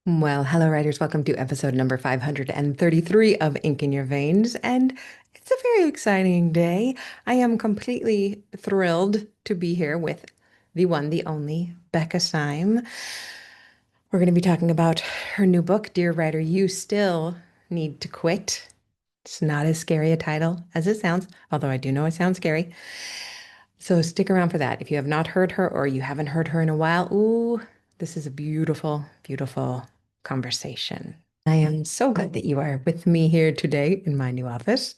Well, hello, writers. Welcome to episode number 533 of Ink in Your Veins. And it's a very exciting day. I am completely thrilled to be here with the one, the only Becca Syme. We're going to be talking about her new book, Dear Writer, You Still Need to Quit. It's not as scary a title as it sounds, although I do know it sounds scary. So stick around for that. If you have not heard her or you haven't heard her in a while, ooh, this is a beautiful, beautiful conversation. I am so glad that you are with me here today in my new office.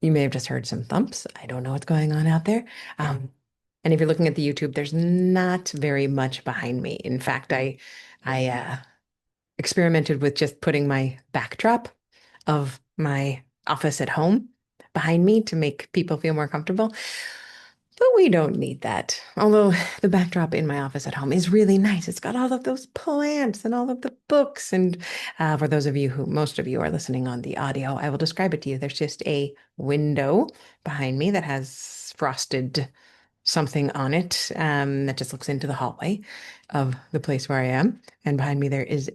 You may have just heard some thumps. I don't know what's going on out there. And if you're looking at the YouTube, there's not very much behind me. In fact, I experimented with just putting my backdrop of my office at home behind me to make people feel more comfortable. But we don't need that. Although the backdrop in my office at home is really nice. It's got all of those plants and all of the books. And for those of you who, most of you are listening on the audio, I will describe it to you. There's just a window behind me that has frosted something on it that just looks into the hallway of the place where I am. And behind me there is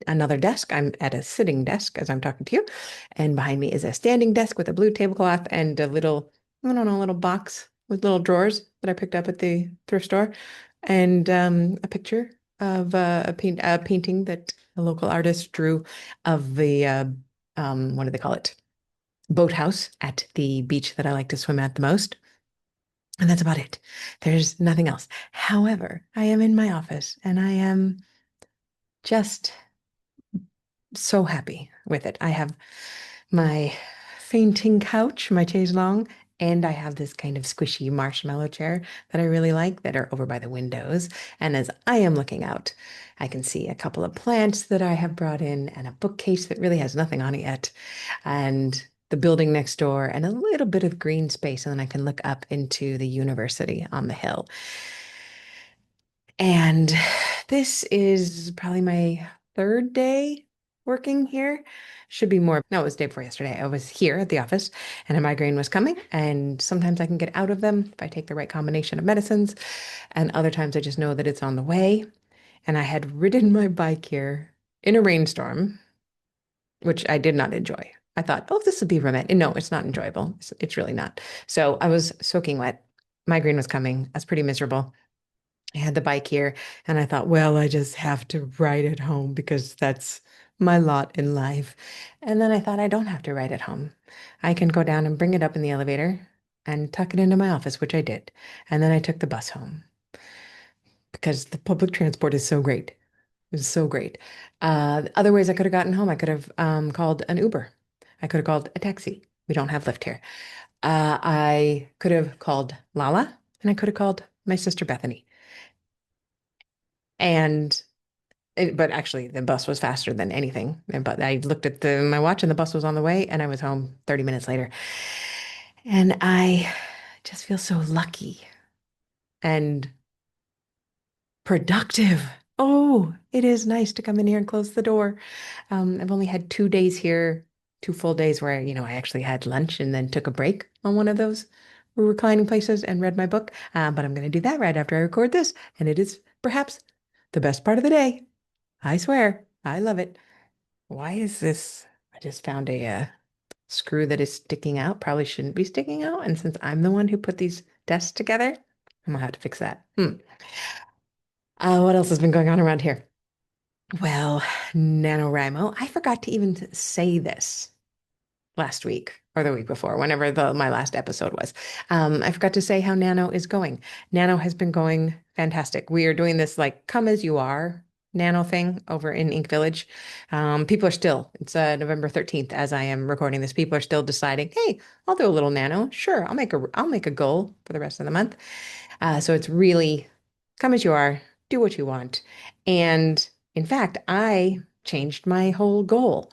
another desk. I'm at a sitting desk as I'm talking to you. And behind me is a standing desk with a blue tablecloth and a little, I don't know, little box with little drawers that I picked up at the thrift store, and a picture of a painting that a local artist drew of the what do they call it? Boathouse at the beach that I like to swim at the most. And that's about it. There's nothing else. However, I am in my office and I am just so happy with it. I have my fainting couch, my chaise longue, and I have this kind of squishy marshmallow chair that I really like that are over by the windows. And as I am looking out, I can see a couple of plants that I have brought in and a bookcase that really has nothing on it yet, and the building next door and a little bit of green space. And then I can look up into the university on the hill. And this is probably my third day working here. Should be more. No, it was the day before yesterday. I was here at the office and a migraine was coming. And sometimes I can get out of them if I take the right combination of medicines. And other times I just know that it's on the way. And I had ridden my bike here in a rainstorm, which I did not enjoy. I thought, oh, this would be romantic. No, it's not enjoyable. It's really not. So I was soaking wet. Migraine was coming. I was pretty miserable. I had the bike here and I thought, well, I just have to ride it home because that's my lot in life. And then I thought, I don't have to ride it home. I can go down and bring it up in the elevator and tuck it into my office, which I did. And then I took the bus home because the public transport is so great. It was so great. Other ways I could have gotten home, I could have called an Uber. I could have called a taxi. We don't have Lyft here. I could have called Lala and I could have called my sister Bethany. And but actually, the bus was faster than anything. But I looked at my watch and the bus was on the way, and I was home 30 minutes later. And I just feel so lucky and productive. Oh, it is nice to come in here and close the door. I've only had 2 days here, 2 full days where, I actually had lunch and then took a break on one of those reclining places and read my book. But I'm going to do that right after I record this. And it is perhaps the best part of the day. I swear. I love it. Why is this? I just found a screw that is sticking out. Probably shouldn't be sticking out. And since I'm the one who put these desks together, I'm gonna have to fix that. What else has been going on around here? Well, NaNoWriMo. I forgot to even say this last week or the week before, whenever my last episode was. I forgot to say how Nano is going. Nano has been going fantastic. We are doing this like come as you are Nano thing over in Ink Village. People are still, it's November 13th as I am recording this. People are still deciding, hey, I'll do a little Nano. Sure, I'll make a goal for the rest of the month. So it's really come as you are, do what you want. And in fact, I changed my whole goal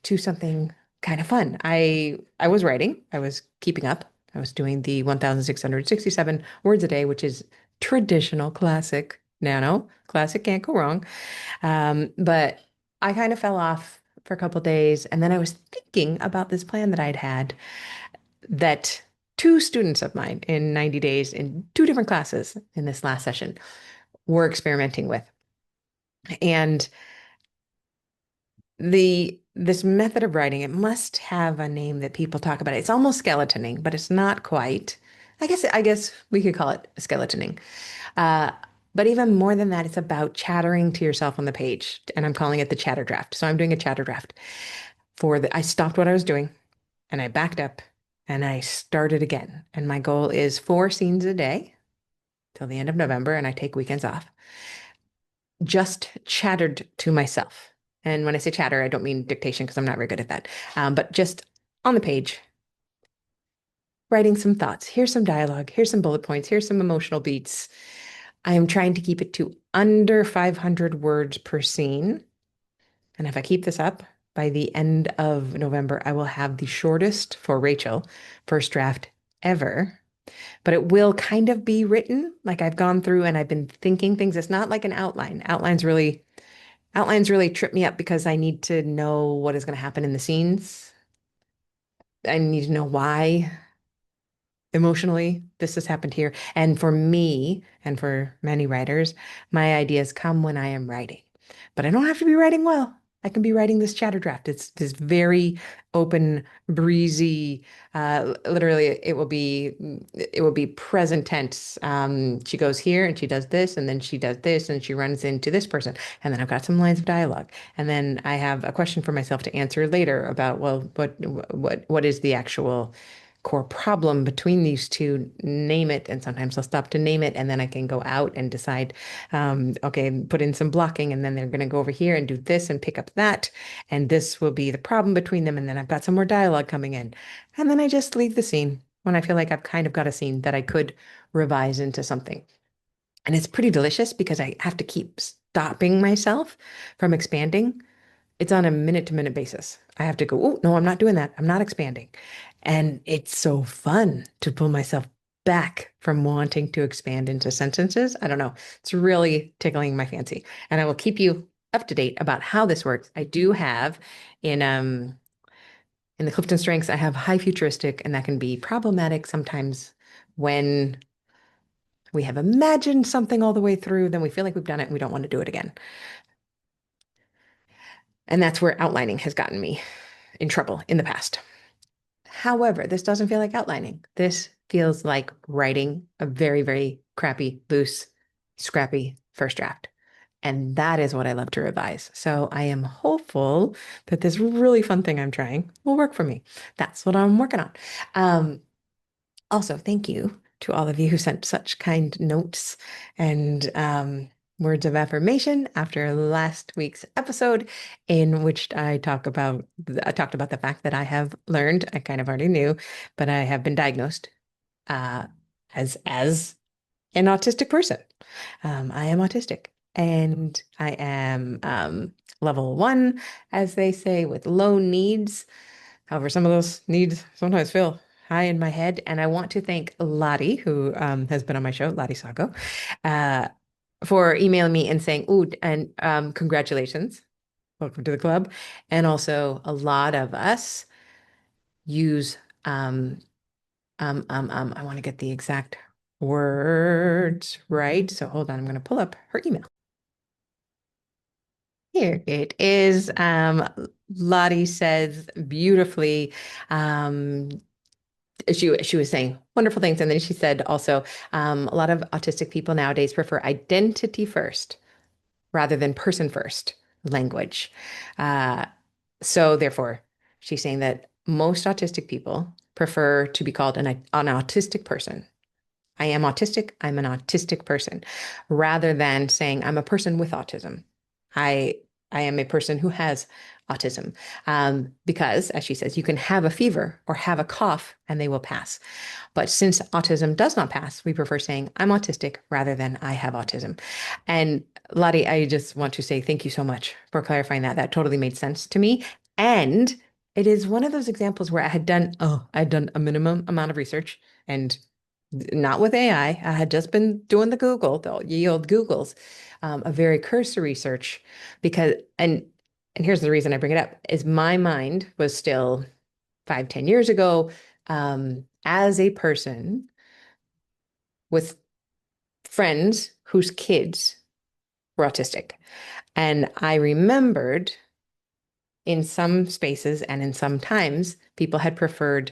to something kind of fun. I was writing, I was keeping up. I was doing the 1,667 words a day, which is traditional classic nano. Classic can't go wrong. But I kind of fell off for a couple days, and then I was thinking about this plan that I'd had that two students of mine in 90 days in two different classes in this last session were experimenting with. And This method of writing, it must have a name that people talk about. It's almost skeletoning, but it's not quite. I guess we could call it skeletoning. Uh, but even more than that, it's about chattering to yourself on the page, and I'm calling it the chatter draft. So I'm doing a chatter draft I stopped what I was doing and I backed up and I started again. And my goal is 4 scenes a day till the end of November, and I take weekends off. Just chattered to myself. And when I say chatter, I don't mean dictation because I'm not very good at that. But just on the page, writing some thoughts. Here's some dialogue. Here's some bullet points. Here's some emotional beats. I am trying to keep it to under 500 words per scene. And if I keep this up, by the end of November, I will have the shortest for Rachael first draft ever. But it will kind of be written like I've gone through and I've been thinking things. It's not like an outline. Outlines really trip me up because I need to know what is going to happen in the scenes. I need to know why emotionally this has happened here. And for me, and for many writers, my ideas come when I am writing. But I don't have to be writing well. I can be writing this chatter draft. It's this very open, breezy, literally it will be present tense. She goes here and she does this, and then she does this, and she runs into this person. And then I've got some lines of dialogue. And then I have a question for myself to answer later about, well, what is the actual core problem between these two, name it, and sometimes I'll stop to name it, and then I can go out and decide, okay, put in some blocking, and then they're going to go over here and do this and pick up that, and this will be the problem between them, and then I've got some more dialogue coming in, and then I just leave the scene when I feel like I've kind of got a scene that I could revise into something. And it's pretty delicious because I have to keep stopping myself from expanding. It's on a minute to minute basis. I have to go, oh, no, I'm not doing that. I'm not expanding. And it's so fun to pull myself back from wanting to expand into sentences. I don't know. It's really tickling my fancy. And I will keep you up to date about how this works. I do have in in the Clifton Strengths, I have high futuristic, and that can be problematic sometimes when we have imagined something all the way through, then we feel like we've done it and we don't want to do it again. And that's where outlining has gotten me in trouble in the past. However, this doesn't feel like outlining. This feels like writing a very, very crappy, loose, scrappy first draft. And that is what I love to revise. So I am hopeful that this really fun thing I'm trying will work for me. That's what I'm working on. Um, Also, thank you to all of you who sent such kind notes and words of affirmation after last week's episode, in which I talked about the fact that I have learned, I kind of already knew, but I have been diagnosed uh, as an autistic person. I am autistic, and I am level 1, as they say, with low needs. However, some of those needs sometimes feel high in my head. And I want to thank Lottie, who has been on my show, Lottie Sago, uh, for emailing me and saying, "Ooh, and congratulations, welcome to the club." And also, a lot of us use, I want to get the exact words right. So hold on, I'm going to pull up her email. Here it is. Lottie says beautifully, um, she was saying wonderful things, and then she said also, a lot of autistic people nowadays prefer identity first rather than person first language. Uh, so therefore, she's saying that most autistic people prefer to be called an autistic person. I am autistic. I'm an autistic person, rather than saying I'm a person with autism. I I am a person who has autism, because, as she says, you can have a fever or have a cough and they will pass. But since autism does not pass, we prefer saying I'm autistic rather than I have autism. And Lottie, I just want to say thank you so much for clarifying that. That totally made sense to me. And it is one of those examples where I'd done a minimum amount of research, and not with AI. I had just been doing the ye old Googles, a very cursory search, because and here's the reason I bring it up is my mind was still 5, 10 years ago, as a person with friends whose kids were autistic. And I remembered in some spaces and in some times, people had preferred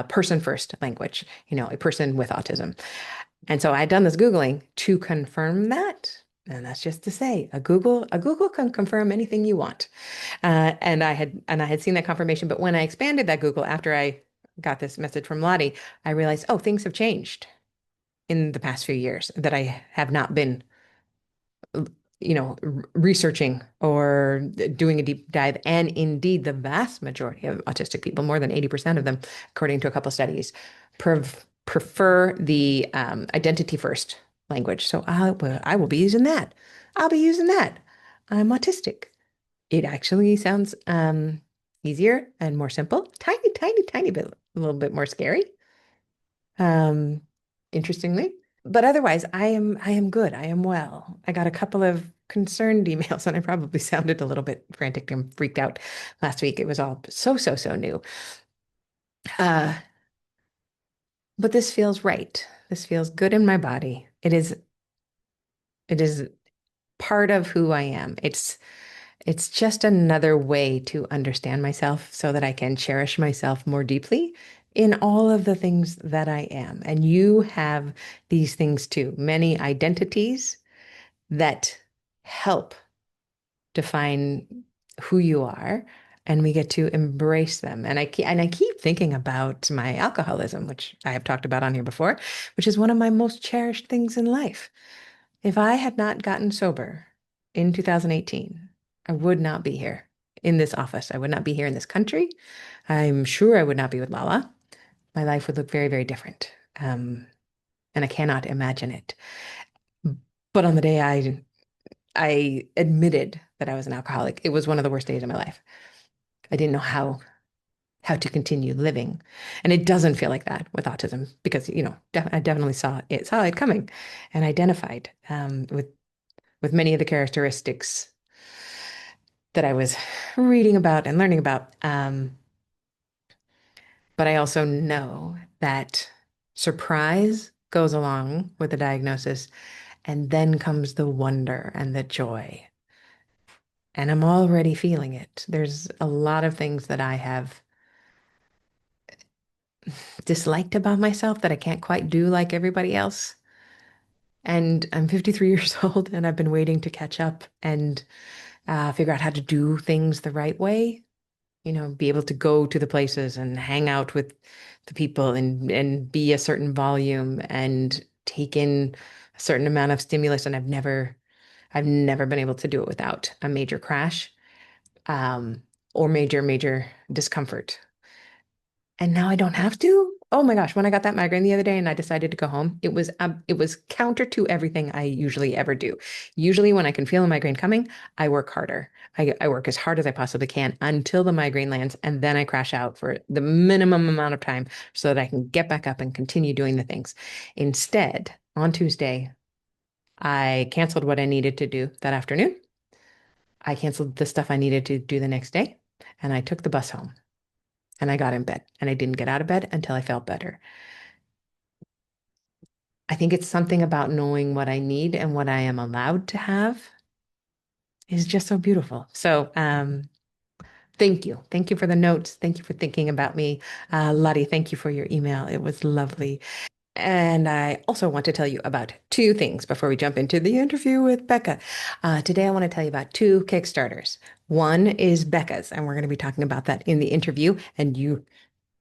person first language, a person with autism. And so I had done this Googling to confirm that. And that's just to say, a Google can confirm anything you want. And I had seen that confirmation. But when I expanded that Google after I got this message from Lottie, I realized, oh, things have changed in the past few years that I have not been researching or doing a deep dive. And indeed, the vast majority of autistic people, more than 80% of them, according to a couple of studies, prefer the identity first language. So I will be using that. I'll be using that. I'm autistic. It actually sounds easier and more simple. Tiny, tiny, tiny bit, a little bit more scary. Um, Interestingly. But otherwise, I am good. I am well. I got a couple of concerned emails, and I probably sounded a little bit frantic and freaked out last week. It was all so, so, so new. Uh, but this feels right. This feels good in my body. It is part of who I am. It's just another way to understand myself so that I can cherish myself more deeply in all of the things that I am. And you have these things too, many identities that help define who you are, and we get to embrace them. And I keep thinking about my alcoholism, which I have talked about on here before, which is one of my most cherished things in life. If I had not gotten sober in 2018, I would not be here in this office. I would not be here in this country. I'm sure I would not be with Lala. My life would look very, very different. And I cannot imagine it. But on the day I admitted that I was an alcoholic, it was one of the worst days of my life. I didn't know how to continue living. And it doesn't feel like that with autism because, I definitely saw it coming and identified with many of the characteristics that I was reading about and learning about. But I also know that surprise goes along with the diagnosis, and then comes the wonder and the joy. And I'm already feeling it. There's a lot of things that I have disliked about myself that I can't quite do like everybody else. And I'm 53 years old, and I've been waiting to catch up and figure out how to do things the right way. Be able to go to the places and hang out with the people and be a certain volume and take in a certain amount of stimulus. And I've never been able to do it without a major crash, or major discomfort. And now I don't have to. Oh my gosh, when I got that migraine the other day and I decided to go home, it was counter to everything I usually ever do. Usually when I can feel a migraine coming, I work harder. I work as hard as I possibly can until the migraine lands, and then I crash out for the minimum amount of time so that I can get back up and continue doing the things. Instead, on Tuesday, I canceled what I needed to do that afternoon. I canceled the stuff I needed to do the next day, and I took the bus home. And I got in bed, and I didn't get out of bed until I felt better. I think it's something about knowing what I need and what I am allowed to have is just so beautiful. So, thank you. Thank you for the notes. Thank you for thinking about me. Lottie, thank you for your email. It was lovely. And I also want to tell you about two things before we jump into the interview with Becca. Today, I want to tell you about two Kickstarters. One is Becca's, and we're going to be talking about that in the interview. And you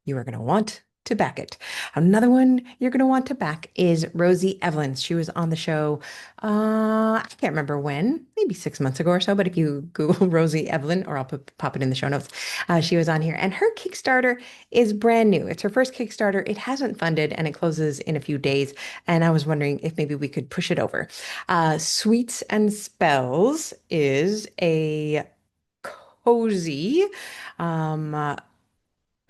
are going to want to back it. Another one you're going to want to back is Rosie Evelyn's. She was on the show, I can't remember when, maybe 6 months ago or so, but if you Google Rosie Evelyn, or I'll pop it in the show notes, she was on here. And her Kickstarter is brand new. It's her first Kickstarter. It hasn't funded, and it closes in a few days. And I was wondering if maybe we could push it over. Sweets and Spells is a cozy, um,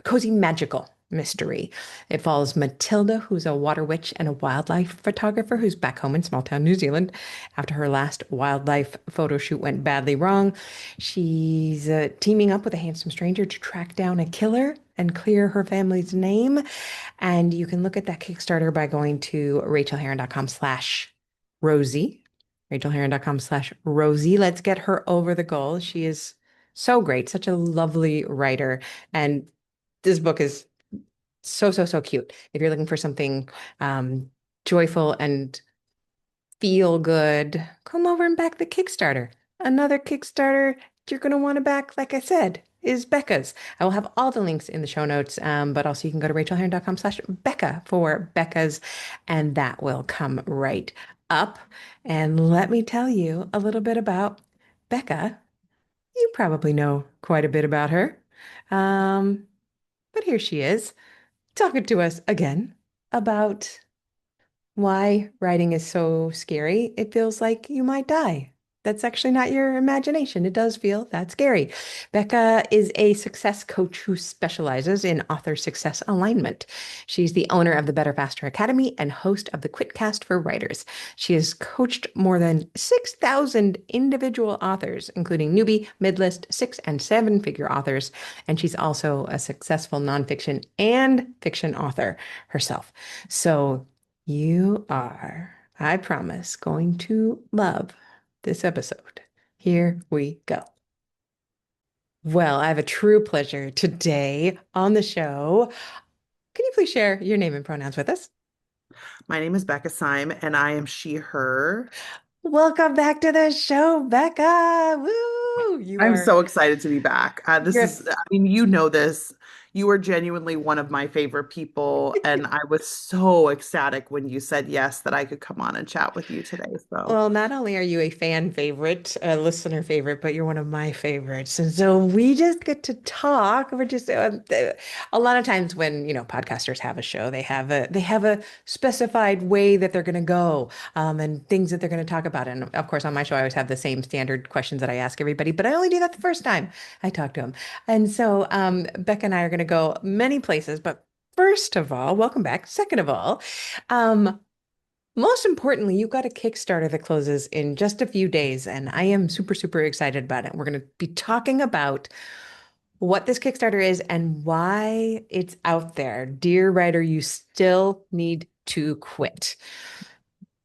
cozy magical mystery. It follows Matilda, who's a water witch and a wildlife photographer who's back home in small town New Zealand after her last wildlife photo shoot went badly wrong. She's teaming up with a handsome stranger to track down a killer and clear her family's name. And you can look at that Kickstarter by going to rachelherron.com/Rosie. rachelherron.com/Rosie. Let's get her over the goal. She is So great, such a lovely writer. And this book is so cute. If you're looking for something um, joyful and feel good, come over and back the Kickstarter. Another Kickstarter you're going to want to back, like I said, is Becca's. I will have all the links in the show notes, but also you can go to rachelherron.com/Becca for Becca's, and that will come right up. And let me tell you a little bit about Becca. You probably know quite a bit about her. Um, but here she is talking to us again about why writing is so scary. It feels like you might die. That's actually not your imagination. It does feel that scary. Becca is a success coach who specializes in author success alignment. She's the owner of the Better Faster Academy and host of the Quitcast for writers. She has coached more than 6,000 individual authors, including newbie, mid-list, six and seven-figure authors. And she's also a successful nonfiction and fiction author herself. So you are, I promise, going to love this episode. Here we go. Well, I have a true pleasure today on the show. Can you please share your name and pronouns with us? My name is Becca Syme, and I am she, her. Welcome back to the show, Becca. Woo! I'm so excited to be back. This You're is, I mean, you know this. You are genuinely one of my favorite people, and I was so ecstatic when you said yes that I could come on and chat with you today. So, Well, not only are you a fan favorite, a listener favorite, but you're one of my favorites. And so we just get to talk. We're just a lot of times when, podcasters have a show, they have a specified way that they're going to go, and things that they're going to talk about. And of course, on my show, I always have the same standard questions that I ask everybody, but I only do that the first time I talk to them. And so Becca and I are going to go many places, but first of all, welcome back. Second of all, um, most importantly, you've got a Kickstarter that closes in just a few days, and I am super excited about it. We're going to be talking about what this Kickstarter is and why it's out there. Dear writer, you still need to quit.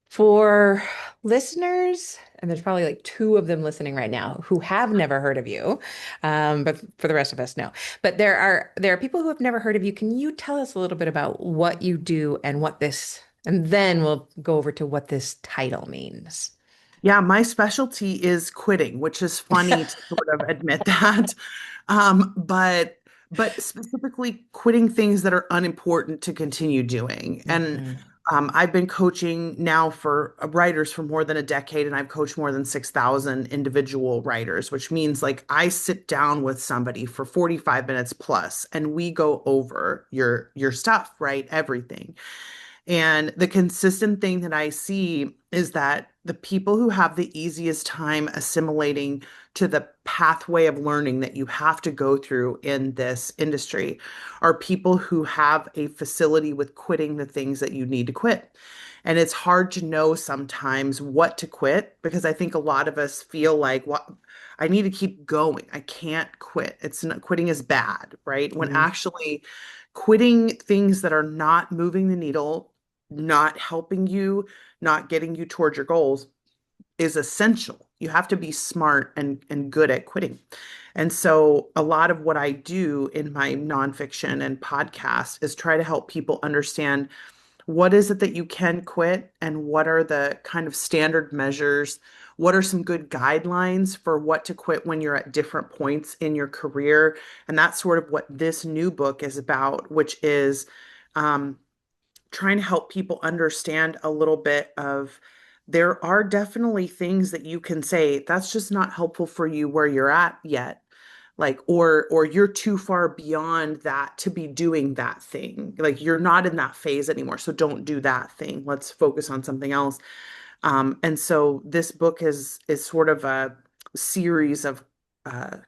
For listeners, and there's probably like two of them listening right now who have never heard of you, but for the rest of us, no. But there are people who have never heard of you. Can you tell us a little bit about what you do and what this, and then we'll go over to what this title means. yeah, my specialty is quitting, which is funny to sort of admit that. But specifically quitting things that are unimportant to continue doing. And Mhm. I've been coaching now for writers for more than a decade, and I've coached more than 6,000 individual writers, which means like I sit down with somebody for 45 minutes plus, and we go over your stuff, right? Everything. And the consistent thing that I see is that the people who have the easiest time assimilating to the pathway of learning that you have to go through in this industry are people who have a facility with quitting the things that you need to quit. And it's hard to know sometimes what to quit because I think a lot of us feel like, what I need to keep going. I can't quit. It's not, quitting is bad, right? When Mhm. actually quitting things that are not moving the needle, not helping you, not getting you towards your goals is essential. You have to be smart and good at quitting. And so a lot of what I do in my nonfiction and podcast is try to help people understand what is it that you can quit and what are the kind of standard measures? What are some good guidelines for what to quit when you're at different points in your career? And that's sort of what this new book is about, which is um, trying to help people understand a little bit of there are definitely things that you can say that's just not helpful for you where you're at yet, like or you're too far beyond that to be doing that thing, like you're not in that phase anymore, so don't do that thing, let's focus on something else. And so this book is sort of a series of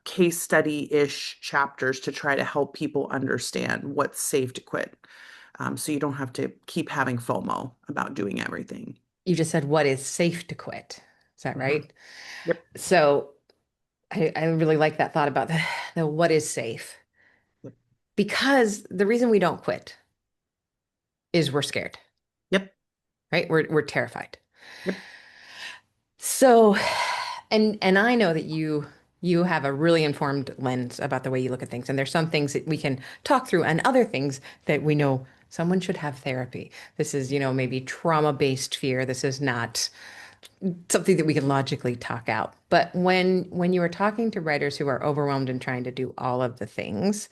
case study-ish chapters to try to help people understand what's safe to quit, so you don't have to keep having FOMO about doing everything. You just said what is safe to quit. Is that Mhm. right? Yep. So I really like that thought about the what is safe, Yep. because the reason we don't quit is we're scared, Yep. right? We're terrified. Yep. So, and I know that you. You have a really informed lens about the way you look at things. And there's some things that we can talk through and other things that we know someone should have therapy. This is, maybe trauma-based fear. This is not something that we can logically talk out. But when you are talking to writers who are overwhelmed and trying to do all of the things,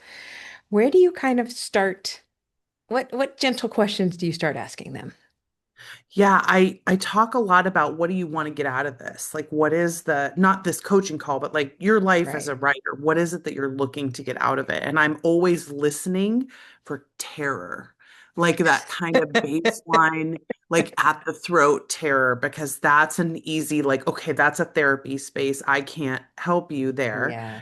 where do you kind of start? What gentle questions do you start asking them? Yeah, I talk a lot about what do you want to get out of this? Like what is the not this coaching call, but like your life as Right. a writer. What is it that you're looking to get out of it? And I'm always listening for terror. Like that kind of baseline, like at the throat terror, because that's an easy, like, okay, that's a therapy space. I can't help you there. Yeah.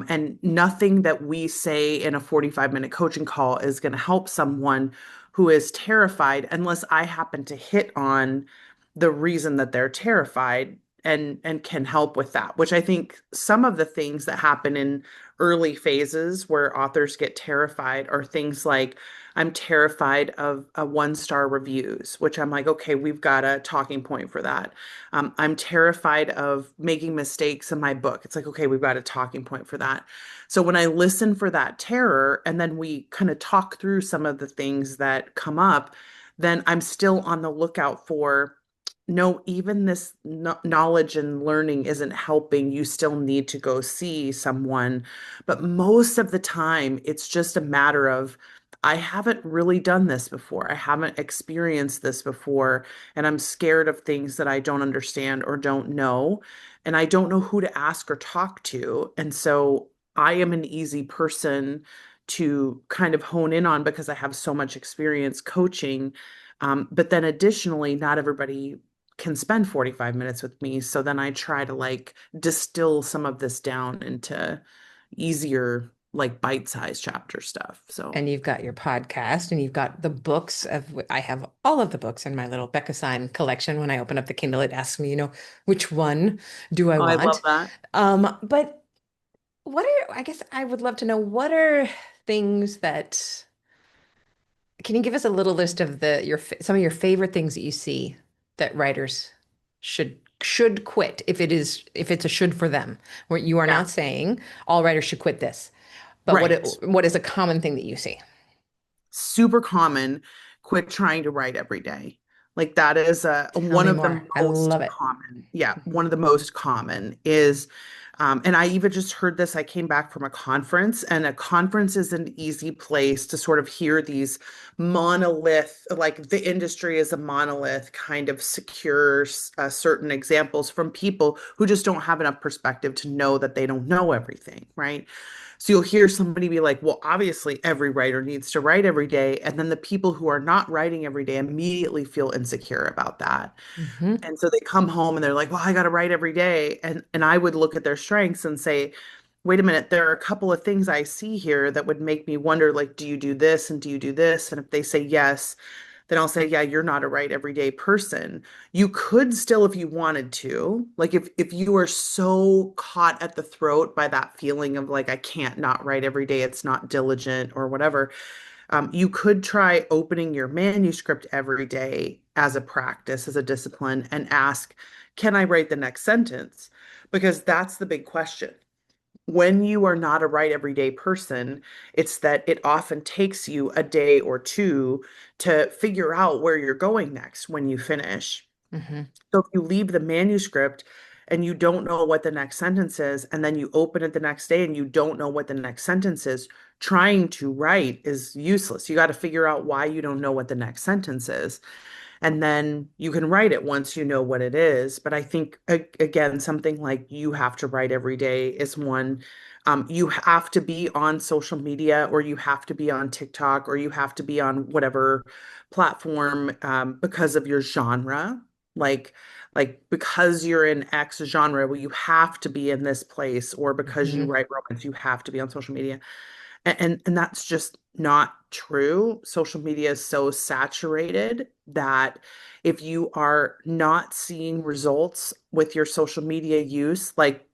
And nothing that we say in a 45-minute coaching call is going to help someone who is terrified unless I happen to hit on the reason that they're terrified and can help with that, which I think some of the things that happen in early phases where authors get terrified are things like I'm terrified of a one-star reviews, which I'm like, okay, we've got a talking point for that. I'm terrified of making mistakes in my book. It's like, okay, we've got a talking point for that. So when I listen for that terror and then we kind of talk through some of the things that come up, then I'm still on the lookout for no, even this knowledge and learning isn't helping. You still need to go see someone. But most of the time, it's just a matter of I haven't really done this before. I haven't experienced this before. And I'm scared of things that I don't understand or don't know. And I don't know who to ask or talk to. And so I am an easy person to kind of hone in on because I have so much experience coaching. But then additionally, not everybody can spend 45 minutes with me. So then I try to like distill some of this down into easier, like bite-sized chapter stuff. So And you've got your podcast and you've got the books I have all of the books in my little Becca Syme collection. When I open up the Kindle, it asks me, which one do I I love want? that. But I guess I would love to know what are things that, can you give us a little list of some of your favorite things that you see that writers should quit if it's a should for them, where you are Yeah. not saying all writers should quit this, but Right. what is a common thing that you see? Super common. Quit trying to write every day. Like that is Tell one me of the more. I most love it. common. Yeah, one of the most common is, and I even just heard this. I came back from a conference, and a conference is an easy place to sort of hear these monolith, like the industry is a monolith, kind of secure certain examples from people who just don't have enough perspective to know that they don't know everything, right? So you'll hear somebody be like, well, obviously every writer needs to write every day. And then the people who are not writing every day immediately feel insecure about that. Hmm. And so they come home and they're like, well, I got to write every day. And I would look at their strengths and say, wait a minute, there are a couple of things I see here that would make me wonder, like, do you do this and do you do this? And if they say yes, then I'll say, yeah, you're not a write everyday person. You could still, if you wanted to, like if you are so caught at the throat by that feeling of like, I can't not write every day, it's not diligent or whatever, you could try opening your manuscript every day as a practice, as a discipline, and ask, can I write the next sentence? Because that's the big question. When you are not a write everyday person, it's that it often takes you a day or two to figure out where you're going next when you finish. Hmm. So if you leave the manuscript and you don't know what the next sentence is, and then you open it the next day and you don't know what the next sentence is, trying to write is useless. You got to figure out why you don't know what the next sentence is. And then you can write it once you know what it is. But I think, again, something like you have to write every day is one. You have to be on social media, or you have to be on TikTok, or you have to be on whatever platform because of your genre. Like, like because you're in X genre, well, you have to be in this place, or because you Hmm. write romance, you have to be on social media. And that's just not true. Social media is so saturated that if you are not seeing results with your social media use, like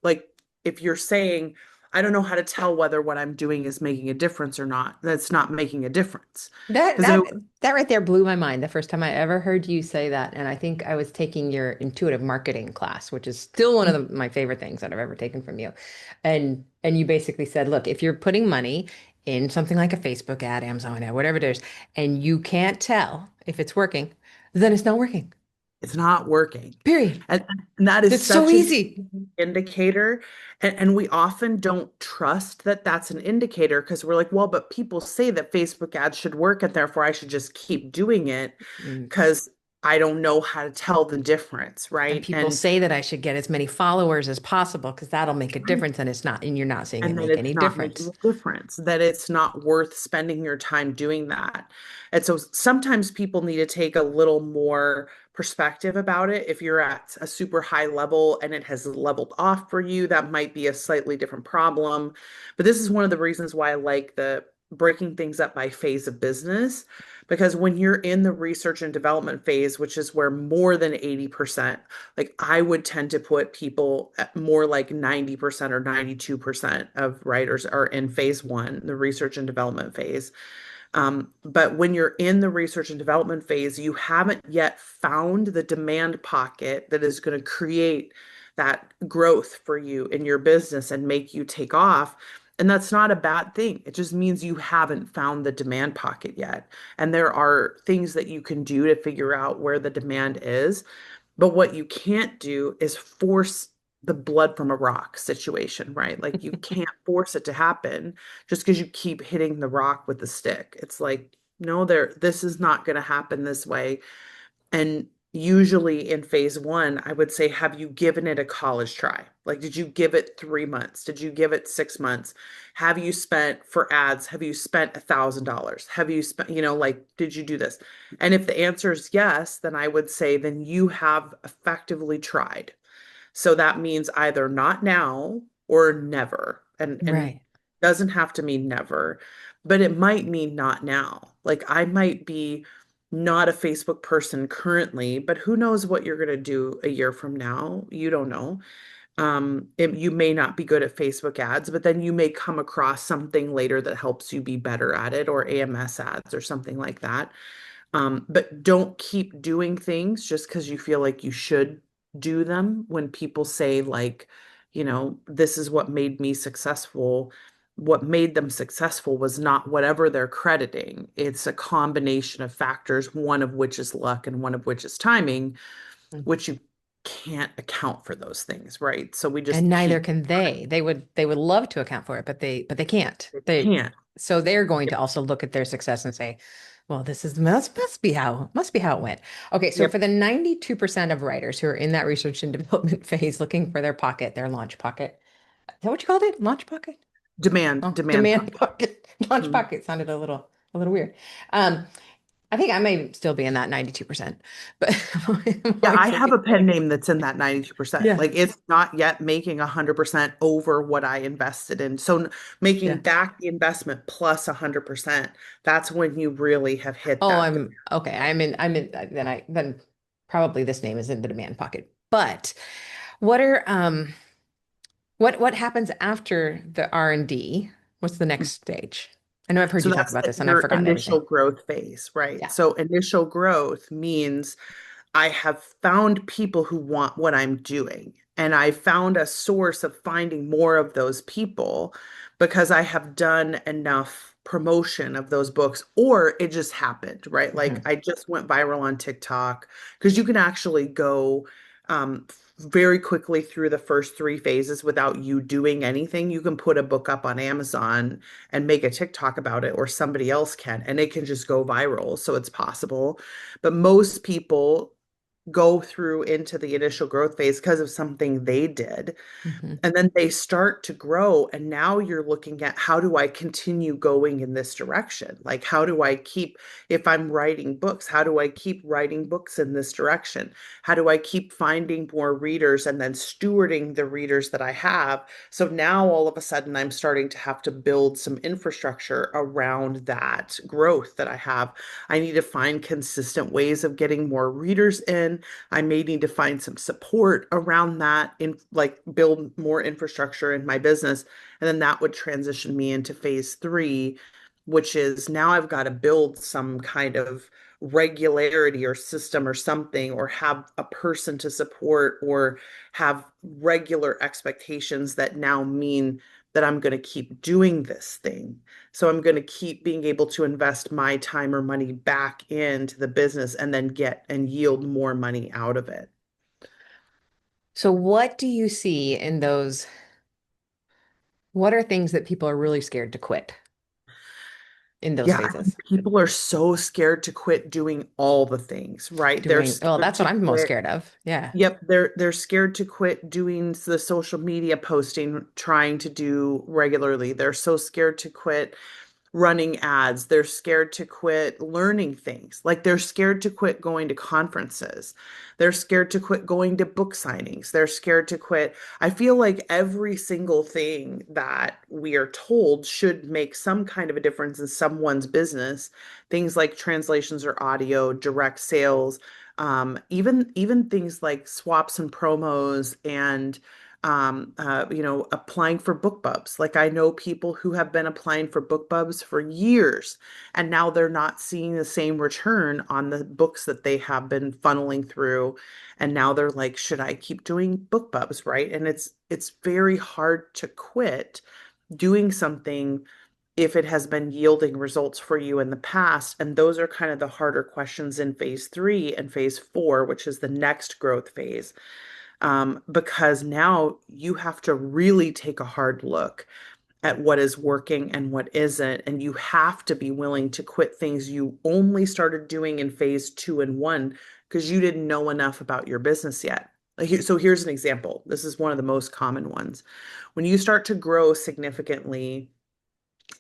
if you're saying, I don't know how to tell whether what I'm doing is making a difference or not. That's not making a difference. That Because that that right there blew my mind the first time I ever heard you say that. And I think I was taking your intuitive marketing class, which is still one of my favorite things that I've ever taken from you. And you basically said, look, if you're putting money in something like a Facebook ad, Amazon ad, whatever it is, and you can't tell if it's working, then it's not working. it's not working. Period. And, and that is It's so such an easy. indicator. And we often don't trust that that's an indicator because we're like, well, but people say that Facebook ads should work and therefore I should just keep doing it Mm. because I don't know how to tell the difference, And right? people say that I should get as many followers as possible because that'll make a Right. difference, and it's not, and you're not seeing it And that make it's any not making difference. a difference, that it's not worth spending your time doing that. And so sometimes people need to take a little more perspective about it. If you're at a super high level and it has leveled off for you, that might be a slightly different problem. But this is one of the reasons why I like the breaking things up by phase of business. Because when you're in the research and development phase, which is where more than 80%, like I would tend to put people at more like 90% or 92% of writers are in phase one, the research and development phase. But when you're in the research and development phase, you haven't yet found the demand pocket that is going to create that growth for you in your business and make you take off. And that's not a bad thing. It just means you haven't found the demand pocket yet. And there are things that you can do to figure out where the demand is. But what you can't do is force the blood from a rock situation, right? Like you can't force it to happen just because you keep hitting the rock with the stick. It's like, no, this is not going to happen this way. And usually in phase one, I would say, have you given it a college try? Like, did you give it 3 months? Did you give it 6 months? Have you spent for ads? Have you spent $1,000? Have you spent, like, did you do this? And if the answer is yes, then I would say, then you have effectively tried. So that means either not now or never. And Right. doesn't have to mean never, but it might mean not now. Like I might be not a Facebook person currently, but who knows what you're going to do a year from now? You don't know. You may not be good at Facebook ads, but then you may come across something later that helps you be better at it, or AMS ads or something like that. But don't keep doing things just because you feel like you should do them. When people say, like, this is what made me successful, what made them successful was not whatever they're crediting. It's a combination of factors, one of which is luck and one of which is timing, which you can't account for those things, right? So we And just neither keep, can they. They would love to account for it, but they can't. they They can't. so they're going to also look at their success and say, well, this is must be how it went. Okay, so for Yep. the 92% of writers who are in that research and development phase looking for their pocket, their launch pocket. Is that what you called it? Launch pocket? Oh, Demand demand pocket. pocket. Launch Mhm. pocket sounded a little weird. Um, I think I may still be in that 92%, but I'm Yeah, I always have looking a for pen like, name that's in that 92%. yeah, Like it's not yet making 100% over what I invested in. So making yeah. back the investment plus 100%, that's when you really have hit Oh, that. I'm okay. Then probably this name is in the demand pocket. But what are what happens after the R&D? What's the next stage? I know I've heard So you talk that's about this and I've your forgotten initial everything. growth phase, right? Yeah. So initial growth means I have found people who want what I'm doing. And I found a source of finding more of those people because I have done enough promotion of those books, or it just happened, right? Like Hmm. I just went viral on TikTok because you can actually go very quickly through the first three phases without you doing anything. You can put a book up on Amazon and make a TikTok about it, or somebody else can, and it can just go viral. So it's possible. But most people go through into the initial growth phase because of something they did. Hmm. And then they start to grow. And now you're looking at, how do I continue going in this direction? Like, how do I keep, if I'm writing books, how do I keep writing books in this direction? How do I keep finding more readers and then stewarding the readers that I have? So now all of a sudden, I'm starting to have to build some infrastructure around that growth that I have. I need to find consistent ways of getting more readers in. happen. I may need to find some support around that in like build more infrastructure in my business. And then that would transition me into phase three, which is now I've got to build some kind of regularity or system or something, or have a person to support, or have regular expectations that now mean that I'm going to keep doing this thing. So I'm going to keep being able to invest my time or money back into the business and then get and yield more money out of it. So what do you see in those? What are things that people are really scared to quit in those Yeah, I think phases? people are so scared to quit doing all the things, right? They're Doing, well, scared that's what to I'm most quit. scared of. Yeah. Yep, they're scared to quit doing the social media posting, trying to do regularly. They're so scared to quit running ads. They're scared to quit learning things. Like they're scared to quit going to conferences. They're scared to quit going to book signings. They're scared to quit. I feel like every single thing that we are told should make some kind of a difference in someone's business. Things like translations or audio, direct sales, even things like swaps and promos and applying for book Like I know people who have been applying for book for years, and now they're not seeing the same return on the books that they have been funneling through. And now they're like, should I keep doing book right? And it's very hard to quit doing something if it has been yielding results for you in the past. And those are kind of the harder questions in phase three and phase four, which is the next growth phase, because now you have to really take a hard look at what is working and what isn't. And you have to be willing to quit things you only started doing in phase two and one because you didn't know enough about your business yet. So here's an example. This is one of the most common ones. When you start to grow significantly,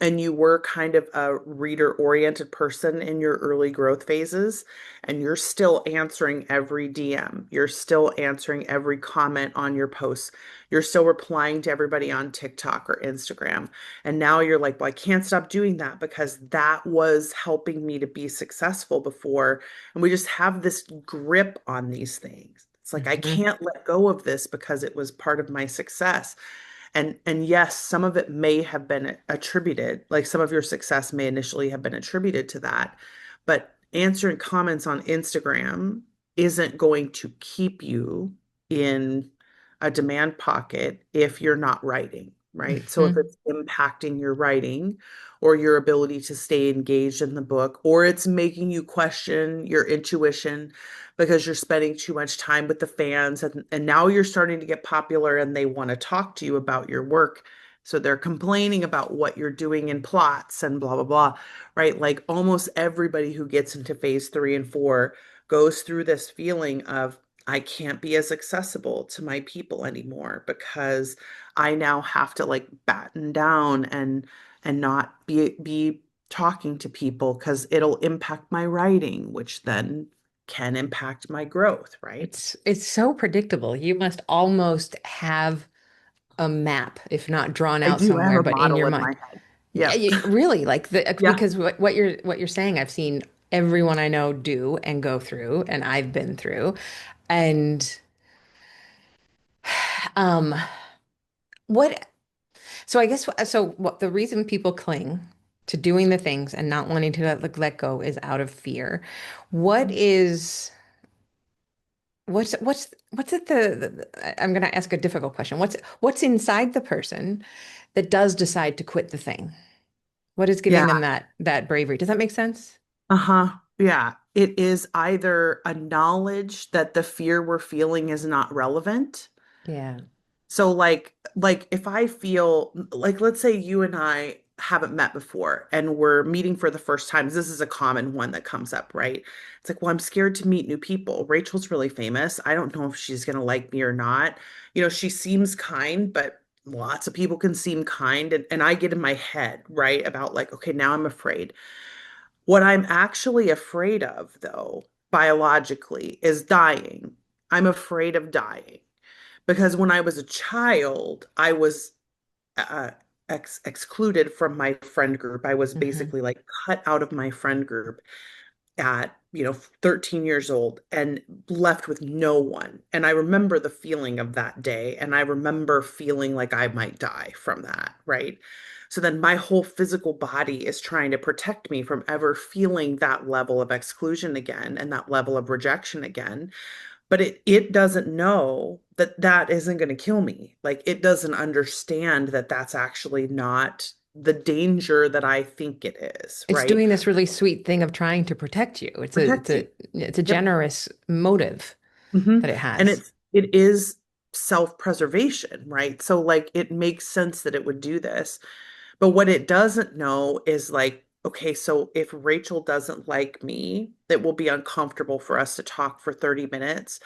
and you were kind of a reader oriented person in your early growth phases, and you're still answering every DM, you're still answering every comment on your posts, you're still replying to everybody on TikTok or Instagram. And now you're like, well, I can't stop doing that because that was helping me to be successful before. And we just have this grip on these things. It's like, I Mhm. can't let go of this because it was part of my success. And yes, some of it may have been attributed, like some of your success may initially have been attributed to that. But answering comments on Instagram isn't going to keep you in a demand pocket if you're not writing, right? So if Mhm. it's impacting your writing or your ability to stay engaged in the book, or it's making you question your intuition because you're spending too much time with the fans, and now you're starting to get popular and they want to talk to you about your work. So they're complaining about what you're doing in plots and blah, blah, blah, right? Like almost everybody who gets into phase three and four goes through this feeling of, I can't be as accessible to my people anymore because I now have to like batten down and not be talking to people because it'll impact my writing, which then can impact my growth, right? It's so predictable. You must almost have a map, if not drawn I out do have somewhere, a but in model your in my mind. head. Yeah, Yeah. really, like the Yeah. because what you're saying, I've seen everyone I know do and go through, and I've been through. And um, what? So I guess so. What the reason people cling to doing the things and not wanting to let go is out of fear. What is what's it I'm going to ask a difficult question. What's inside the person that does decide to quit the thing? What is giving Yeah. them that bravery? Does that make sense? Uh-huh. Yeah. It is either a knowledge that the fear we're feeling is not relevant. Yeah. So like if I feel like, let's say you and I haven't met before and we're meeting for the first time. This is a common one that comes up, right? It's like, well, I'm scared to meet new people. Rachel's really famous. I don't know if she's going to like me or not. She seems kind, but lots of people can seem kind, and I get in my head, right, about like, okay, now I'm afraid. What I'm actually afraid of, though, biologically, is dying. I'm afraid of dying because when I was a child, I was uh, excluded from my friend group. I was Hmm. basically like cut out of my friend group at 13 years old and left with no one. And I remember the feeling of that day. And I remember feeling like I might die from that, right? So then my whole physical body is trying to protect me from ever feeling that level of exclusion again and that level of rejection again. But it doesn't know that that isn't going to kill me. Like it doesn't understand that that's actually not the danger that I think it is, It's right? doing this really sweet thing of trying to protect you. Protect you. It's a Yep. generous motive that it And has. it is self-preservation, right? So like it makes sense that it would do this. But what it doesn't know is like, okay, so if Rachel doesn't like me, it will be uncomfortable for us to talk for 30 minutes.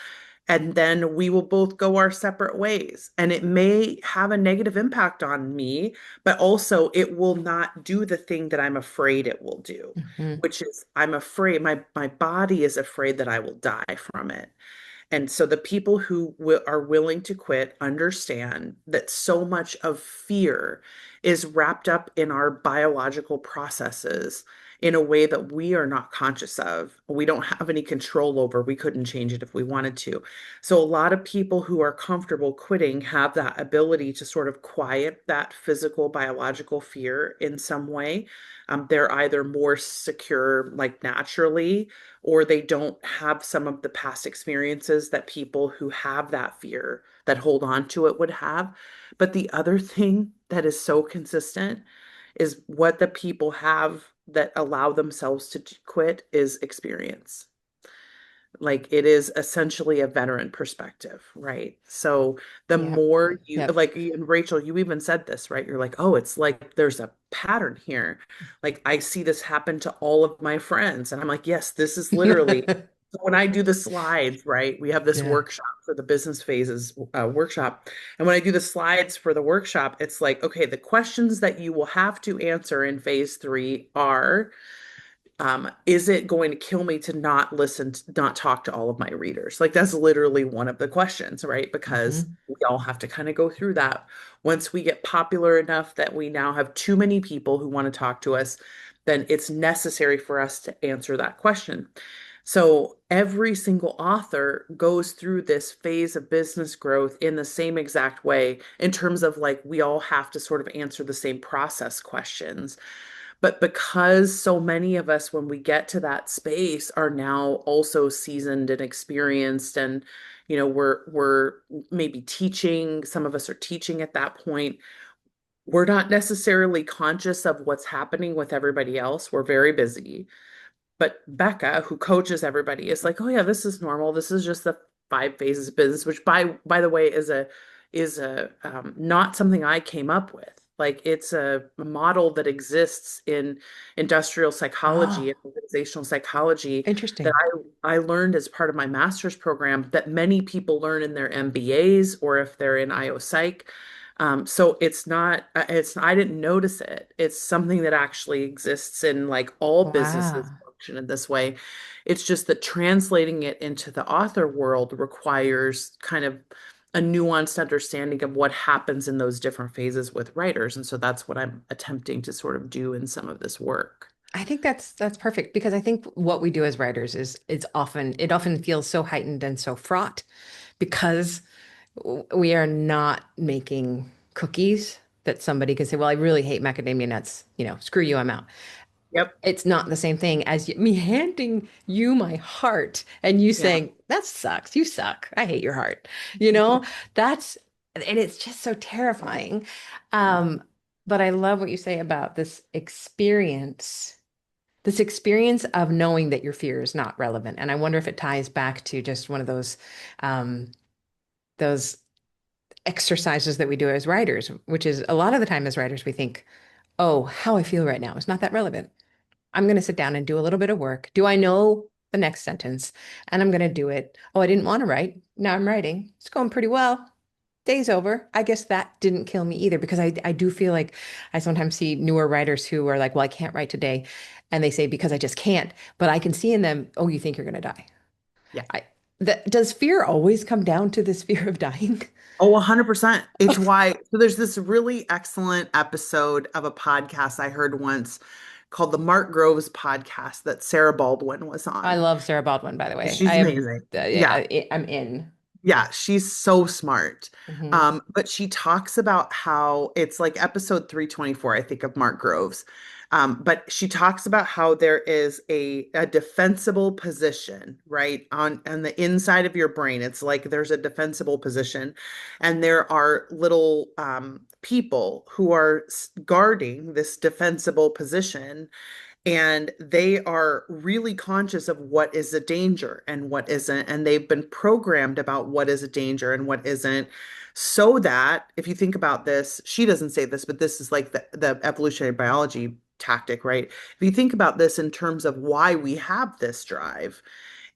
And then we will both go our separate ways. And it may have a negative impact on me, but also it will not do the thing that I'm afraid it will do, Mhm. which is I'm afraid my body is afraid that I will die from it. And so the people who are willing to quit understand that so much of fear is wrapped up in our biological processes in a way that we are not conscious of. We don't have any control over. We couldn't change it if we wanted to. So a lot of people who are comfortable quitting have that ability to sort of quiet that physical, biological fear in some way. They're either more secure, like naturally, or they don't have some of the past experiences that people who have that fear that hold on to it would have. But the other thing that is so consistent is what the people have that allow themselves to quit is experience. Like it is essentially a veteran perspective, right? So the Yep. more you Yep. like, and Rachel, you even said this, right? You're like, oh, it's like there's a pattern here. Like I see this happen to all of my friends. And I'm like, yes, this is literally so when I do the slides, right? We have this Yeah. workshop for the business phases workshop. And when I do the slides for the workshop, it's like, okay, the questions that you will have to answer in phase three are is it going to kill me to not listen, to not talk to all of my readers? Like that's literally one of the questions, right? Because Hmm. we all have to kind of go through that. Once we get popular enough that we now have too many people who want to talk to us, then it's necessary for us to answer that question. So every single author goes through this phase of business growth in the same exact way in terms of like we all have to sort of answer the same process questions. But because so many of us, when we get to that space, are now also seasoned and experienced, and we're maybe teaching, some of us are teaching at that point. We're not necessarily conscious of what's happening with everybody else. We're very busy. But Becca, who coaches everybody, is like, oh yeah, this is normal. This is just the five phases of business, which by the way is a not something I came up with. Like it's a model that exists in industrial psychology Oh, and organizational psychology that interesting. I learned as part of my master's program that many people learn in their MBAs or if they're in IO Psych. So it's not, I didn't notice it. It's something that actually exists in like all businesses Wow. function in this way. It's just that translating it into the author world requires kind of a nuanced understanding of what happens in those different phases with writers. And so that's what I'm attempting to sort of do in some of this work. I think that's perfect because I think what we do as writers is it often feels so heightened and so fraught because we are not making cookies that somebody can say, well, I really hate macadamia nuts. Screw you, I'm out. Yep. It's not the same thing as me handing you my heart and you Yeah. saying, that sucks. You suck. I hate your heart. You know, that's, and it's just so terrifying. Um, but I love what you say about this experience of knowing that your fear is not relevant. And I wonder if it ties back to just one of um, those exercises that we do as writers, which is a lot of the time as writers, we think, oh, how I feel right now is not that relevant. I'm going to sit down and do a little bit of work. Do I know the next sentence? And I'm going to do it. Oh, I didn't want to write. Now I'm writing. It's going pretty well. Day's over. I guess that didn't kill me either because I do feel like I sometimes see newer writers who are like, well, I can't write today. And they say, because I just can't. But I can see in them, oh, you think you're going to die. Yeah. I, does fear always come down to this fear of dying? Oh, 100%. It's why, so there's this really excellent episode of a podcast I heard once called the Mark Groves podcast that Sarah Baldwin was I on. love Sarah Baldwin, by the way. She's I have, amazing. Yeah. yeah, I'm in. Yeah, she's so smart. Hmm. But she talks about how it's like episode 324, I think, of Mark Groves. But she talks about how there is a defensible position, right? On the inside of your brain. It's like there's a defensible position, and there are little people who are guarding this defensible position, and they are really conscious of what is a danger and what isn't, and they've been programmed about what is a danger and what isn't, so that if you think about this, she doesn't say this, but this is like the evolutionary biology tactic, right? If you think about this in terms of why we have this drive,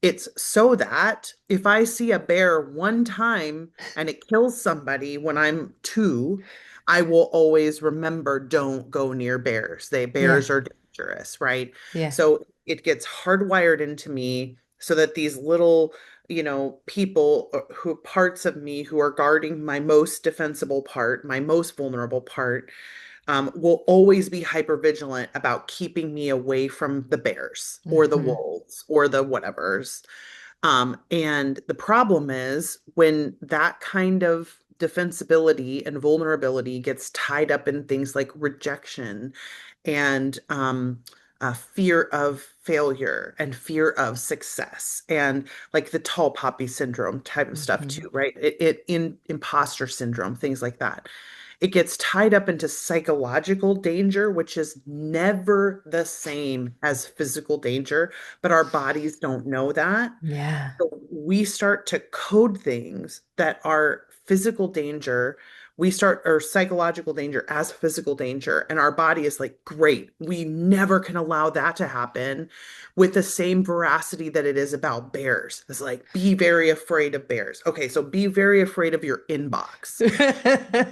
it's so that if I see a bear one time and it kills somebody when I'm two, I will always remember, don't go near bears. Yeah, Bears are dangerous, right? yeah. So it gets hardwired into me so that these little, people who parts of me who are guarding my most defensible part, my most vulnerable part, will always be hyper vigilant about keeping me away from the bears or the Hmm. wolves or the whatevers. And the problem is when that kind of defensibility and vulnerability gets tied up in things like rejection and fear of failure and fear of success and like the tall poppy syndrome type of stuff Hmm. too, right? It in imposter syndrome, things like that. It gets tied up into psychological danger, which is never the same as physical danger, but our bodies don't know that. Yeah. So we start to code things that are physical danger. We start or psychological danger as physical danger. And our body is like, great, we never can allow that to happen with the same veracity that it is about bears. It's like, be very afraid of bears. Okay, so be very afraid of your inbox.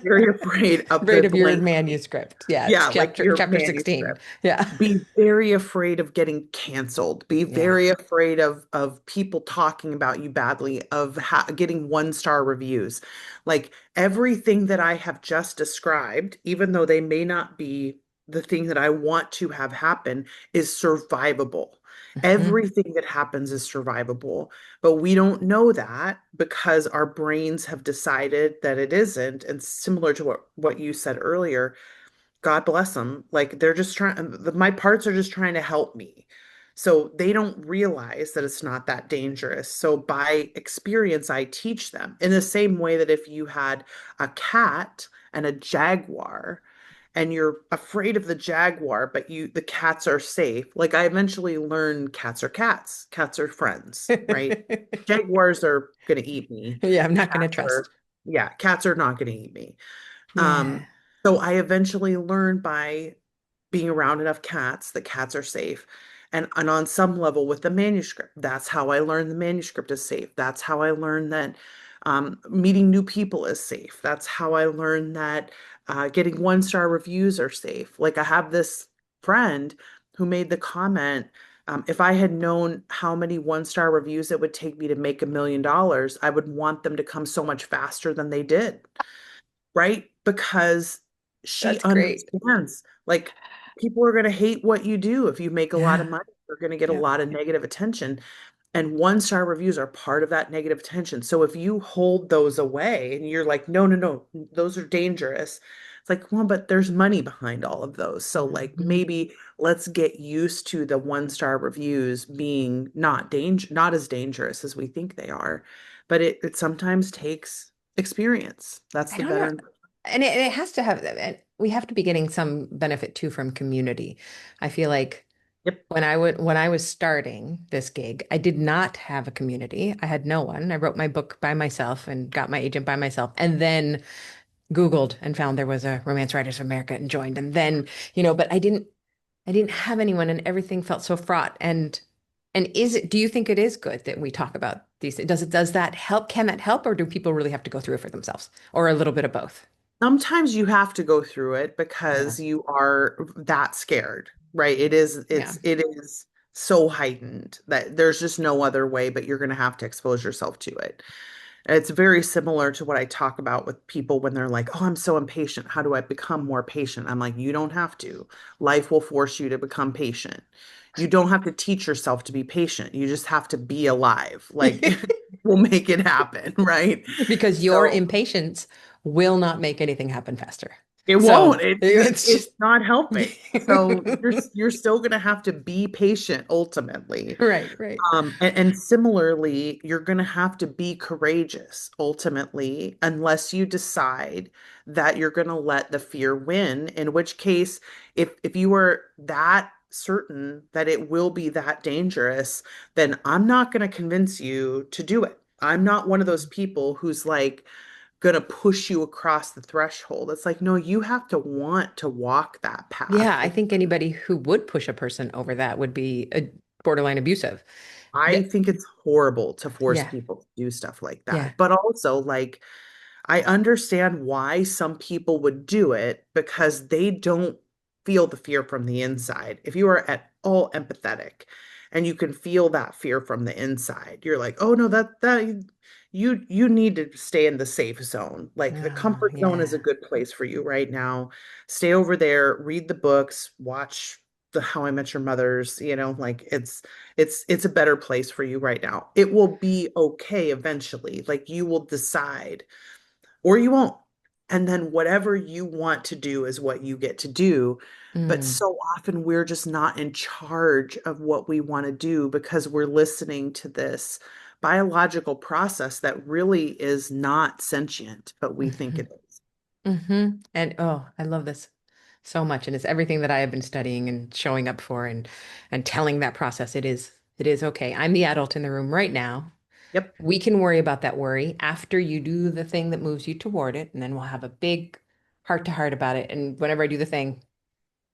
Very afraid of the Afraid of your blank. manuscript. Yeah, it's Yeah, like chapter your chapter 16. manuscript. Yeah. Be very afraid of getting canceled. Be Yeah. very afraid of people talking about you badly, of getting one-star reviews. Like everything that I have just described, even though they may not be the thing that I want to have happen, is survivable. Hmm. Everything that happens is survivable, but we don't know that because our brains have decided that it isn't. And similar to what you said earlier, God bless them. Like they're just trying, my parts are just trying to help me. So they don't realize that it's not that dangerous. So by experience, I teach them in the same way that if you had a cat and a jaguar and you're afraid of the jaguar, but the cats are safe. Like I eventually learned cats are friends, right? Jaguars are going to eat me. Yeah, I'm not going to Cats trust. are, yeah, cats are not going to eat me. Yeah. Um, so I eventually learned by being around enough cats that cats are safe. And on some level with the manuscript, that's how I learned the manuscript is safe. That's how I learned that meeting new people is safe. That's how I learned that getting one-star reviews are safe. Like I have this friend who made the comment, if I had known how many one-star reviews it would take me to make $1 million, I would want them to come so much faster than they did, right? Because she That's great. understands, like, people are going to hate what you do. If you make a lot of Yeah. money, you're going to get a Yeah. lot of negative attention. And one-star reviews are part of that negative attention. So if you hold those away and you're like, no, no, no, those are dangerous. It's like, well, but there's money behind all of those. So like Hmm. maybe let's get used to the one-star reviews being not as dangerous as we think they are. But it sometimes takes experience. That's I the don't know. veteran. And it has to have, and we have to be getting some benefit too from community. I feel like Yep. when I was starting this gig, I did not have a community. I had no one. I wrote my book by myself and got my agent by myself, and then Googled and found there was a Romance Writers of America and joined. And then, but I didn't have anyone, and everything felt so fraught. And do you think it is good that we talk about these things? Does that help? Can that help, or do people really have to go through it for themselves, or a little bit of both? Sometimes you have to go through it Yeah. because you are that scared, right? Yeah. It is so heightened that there's just no other way, but you're going to have to expose yourself to it. And it's very similar to what I talk about with people when they're like, oh, I'm so impatient. How do I become more patient? I'm like, you don't have to. Life will force you to become patient. You don't have to teach yourself to be patient. You just have to be alive. Like, we'll make it happen, right? Because your So impatience will not make anything happen faster. it won't. So it's It's just not helping. So you're still going to have to be patient ultimately. right, right. And similarly, you're going to have to be courageous ultimately, unless you decide that you're going to let the fear win, in which case, if you are that certain that it will be that dangerous, then I'm not going to convince you to do it. I'm not one of those people who's like going to push you across the threshold. It's like, no, you have to want to walk that Yeah, path. I think anybody who would push a person over that would be a borderline abusive. I That, think it's horrible to force yeah, people to do stuff like yeah. that. But also, like, I understand why some people would do it because they don't feel the fear from the inside. If you are at all empathetic and you can feel that fear from the inside, you're like, oh no, that you need to stay in the safe zone. Like the Oh, comfort zone is a yeah. good place for you right now. Stay over there, read the books, watch the How I Met Your Mothers, like it's a better place for you right now. It will be okay eventually. Like you will decide or you won't. And then whatever you want to do is what you get to do. But Mm, so often we're just not in charge of what we want to do because we're listening to this biological process that really is not sentient, but we think hmm it is. And oh, I love this so much. And it's everything that I have been studying and showing up for and telling that process it is okay. I'm the adult in the room right now. Yep. We can worry about that worry after you do the thing that moves you toward it, and then we'll have a big heart to heart about it. And whenever I do the thing,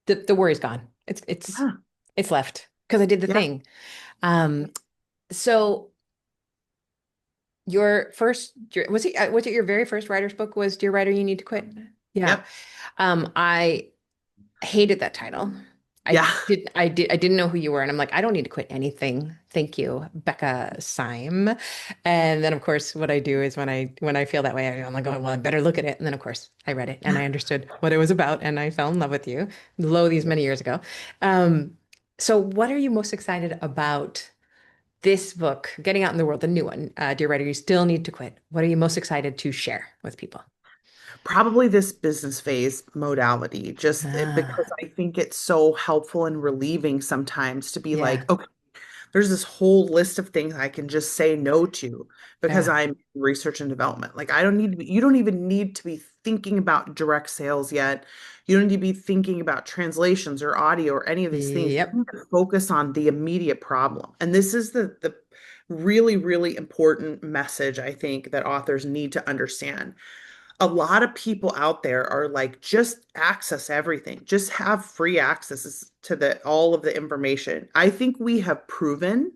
the worry's gone. Yeah. It's left because I did the Yeah. thing. So was it your very first writer's book was Dear Writer, You Need to Quit? Yeah. Yep. I hated that title. Yeah. I didn't know who you were, and I'm like, I don't need to quit anything. Thank you, Becca Syme. And then of course, what I do is when I feel that way, I'm like, oh well, I better look at it. And then of course, I read it and I understood what it was about, and I fell in love with you, lo these many years ago. Um, so what are you most excited about this book, getting out in the world, the new one, Dear Writer, You Still Need to Quit? What are you most excited to share with people? Probably this business phase modality, just because Ah, I think it's so helpful and relieving sometimes to be yeah, like, okay, there's this whole list of things I can just say no to because yeah, I'm in research and development. Like I don't need to be, you don't even need to be thinking about direct sales yet. You don't need to be thinking about translations or audio or any of these things. You yep. need to focus on the immediate problem. And this is the really, really important message I think that authors need to understand. A lot of people out there are like, just access everything, just have free access to the all of the information. I think we have proven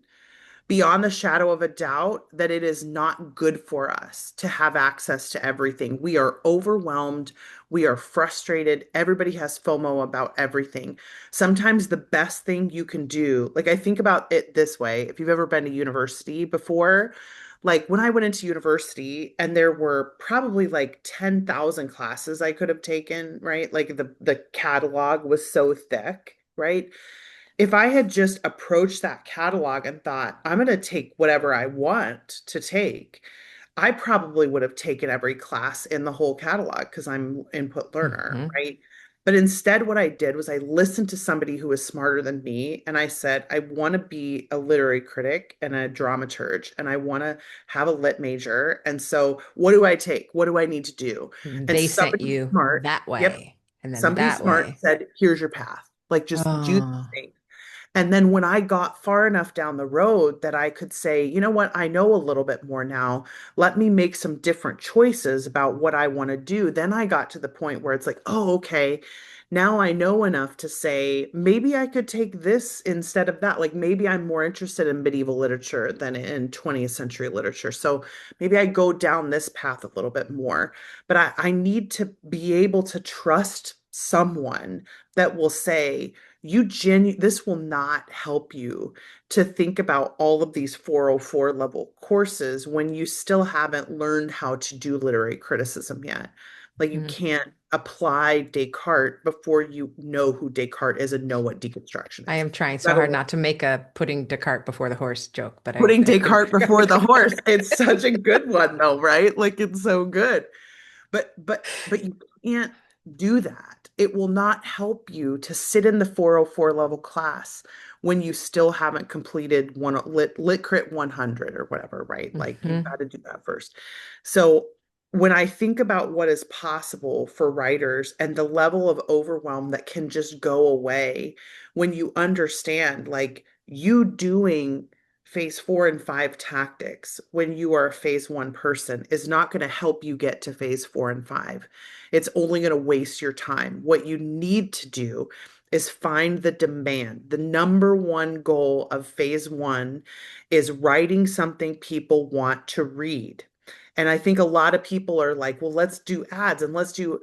beyond the shadow of a doubt that it is not good for us to have access to everything. We are overwhelmed. We are frustrated. Everybody has FOMO about everything. Sometimes the best thing you can do, like I think about it this way, if you've ever been to university before, like when I went into university and there were probably like 10,000 classes I could have taken, right? Like the catalog was so thick, right? If I had just approached that catalog and thought, I'm going to take whatever I want to take, I probably would have taken every class in the whole catalog because I'm input learner, Hmm. right? But instead, what I did was I listened to somebody who was smarter than me, and I said, I want to be a literary critic and a dramaturge, and I want to have a lit major. And so, what do I take? What do I need to do? And They sent somebody you smart, that yep, way and then somebody that smart way. said, here's your path. Like, just do this Oh, thing. And then when I got far enough down the road that I could say, you know what, I know a little bit more now. Let me make some different choices about what I want to do. Then I got to the point where it's like, oh, okay, now I know enough to say, maybe I could take this instead of that. Like maybe I'm more interested in medieval literature than in 20th century literature. So maybe I go down this path a little bit more. But I need to be able to trust someone that will say, this will not help you to think about all of these 404 level courses when you still haven't learned how to do literary criticism yet. Like you Mhm. can't apply Descartes before you know who Descartes is and know what deconstruction I is. am trying You so gotta hard not to make a putting Descartes before the horse joke, but putting I couldn't Descartes figure out before the how to horse. do It's such a it. good one though, right? Like it's so good. But you can't do that. It will not help you to sit in the 404 level class when you still haven't completed lit crit 100 or whatever, right? Like you've Hmm. got to do that first. So when I think about what is possible for writers and the level of overwhelm that can just go away when you understand, like you doing phase 4 and 5 tactics when you are a phase 1 person is not going to help you get to phase 4 and 5. It's only going to waste your time. What you need to do is find the demand. The number one goal of phase 1 is writing something people want to read. And I think a lot of people are like, well, let's do ads and let's do,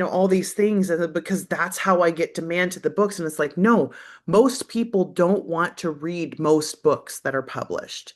all these things. And because that's how I get demand to the books. And it's like, no, most people don't want to read most books that are published,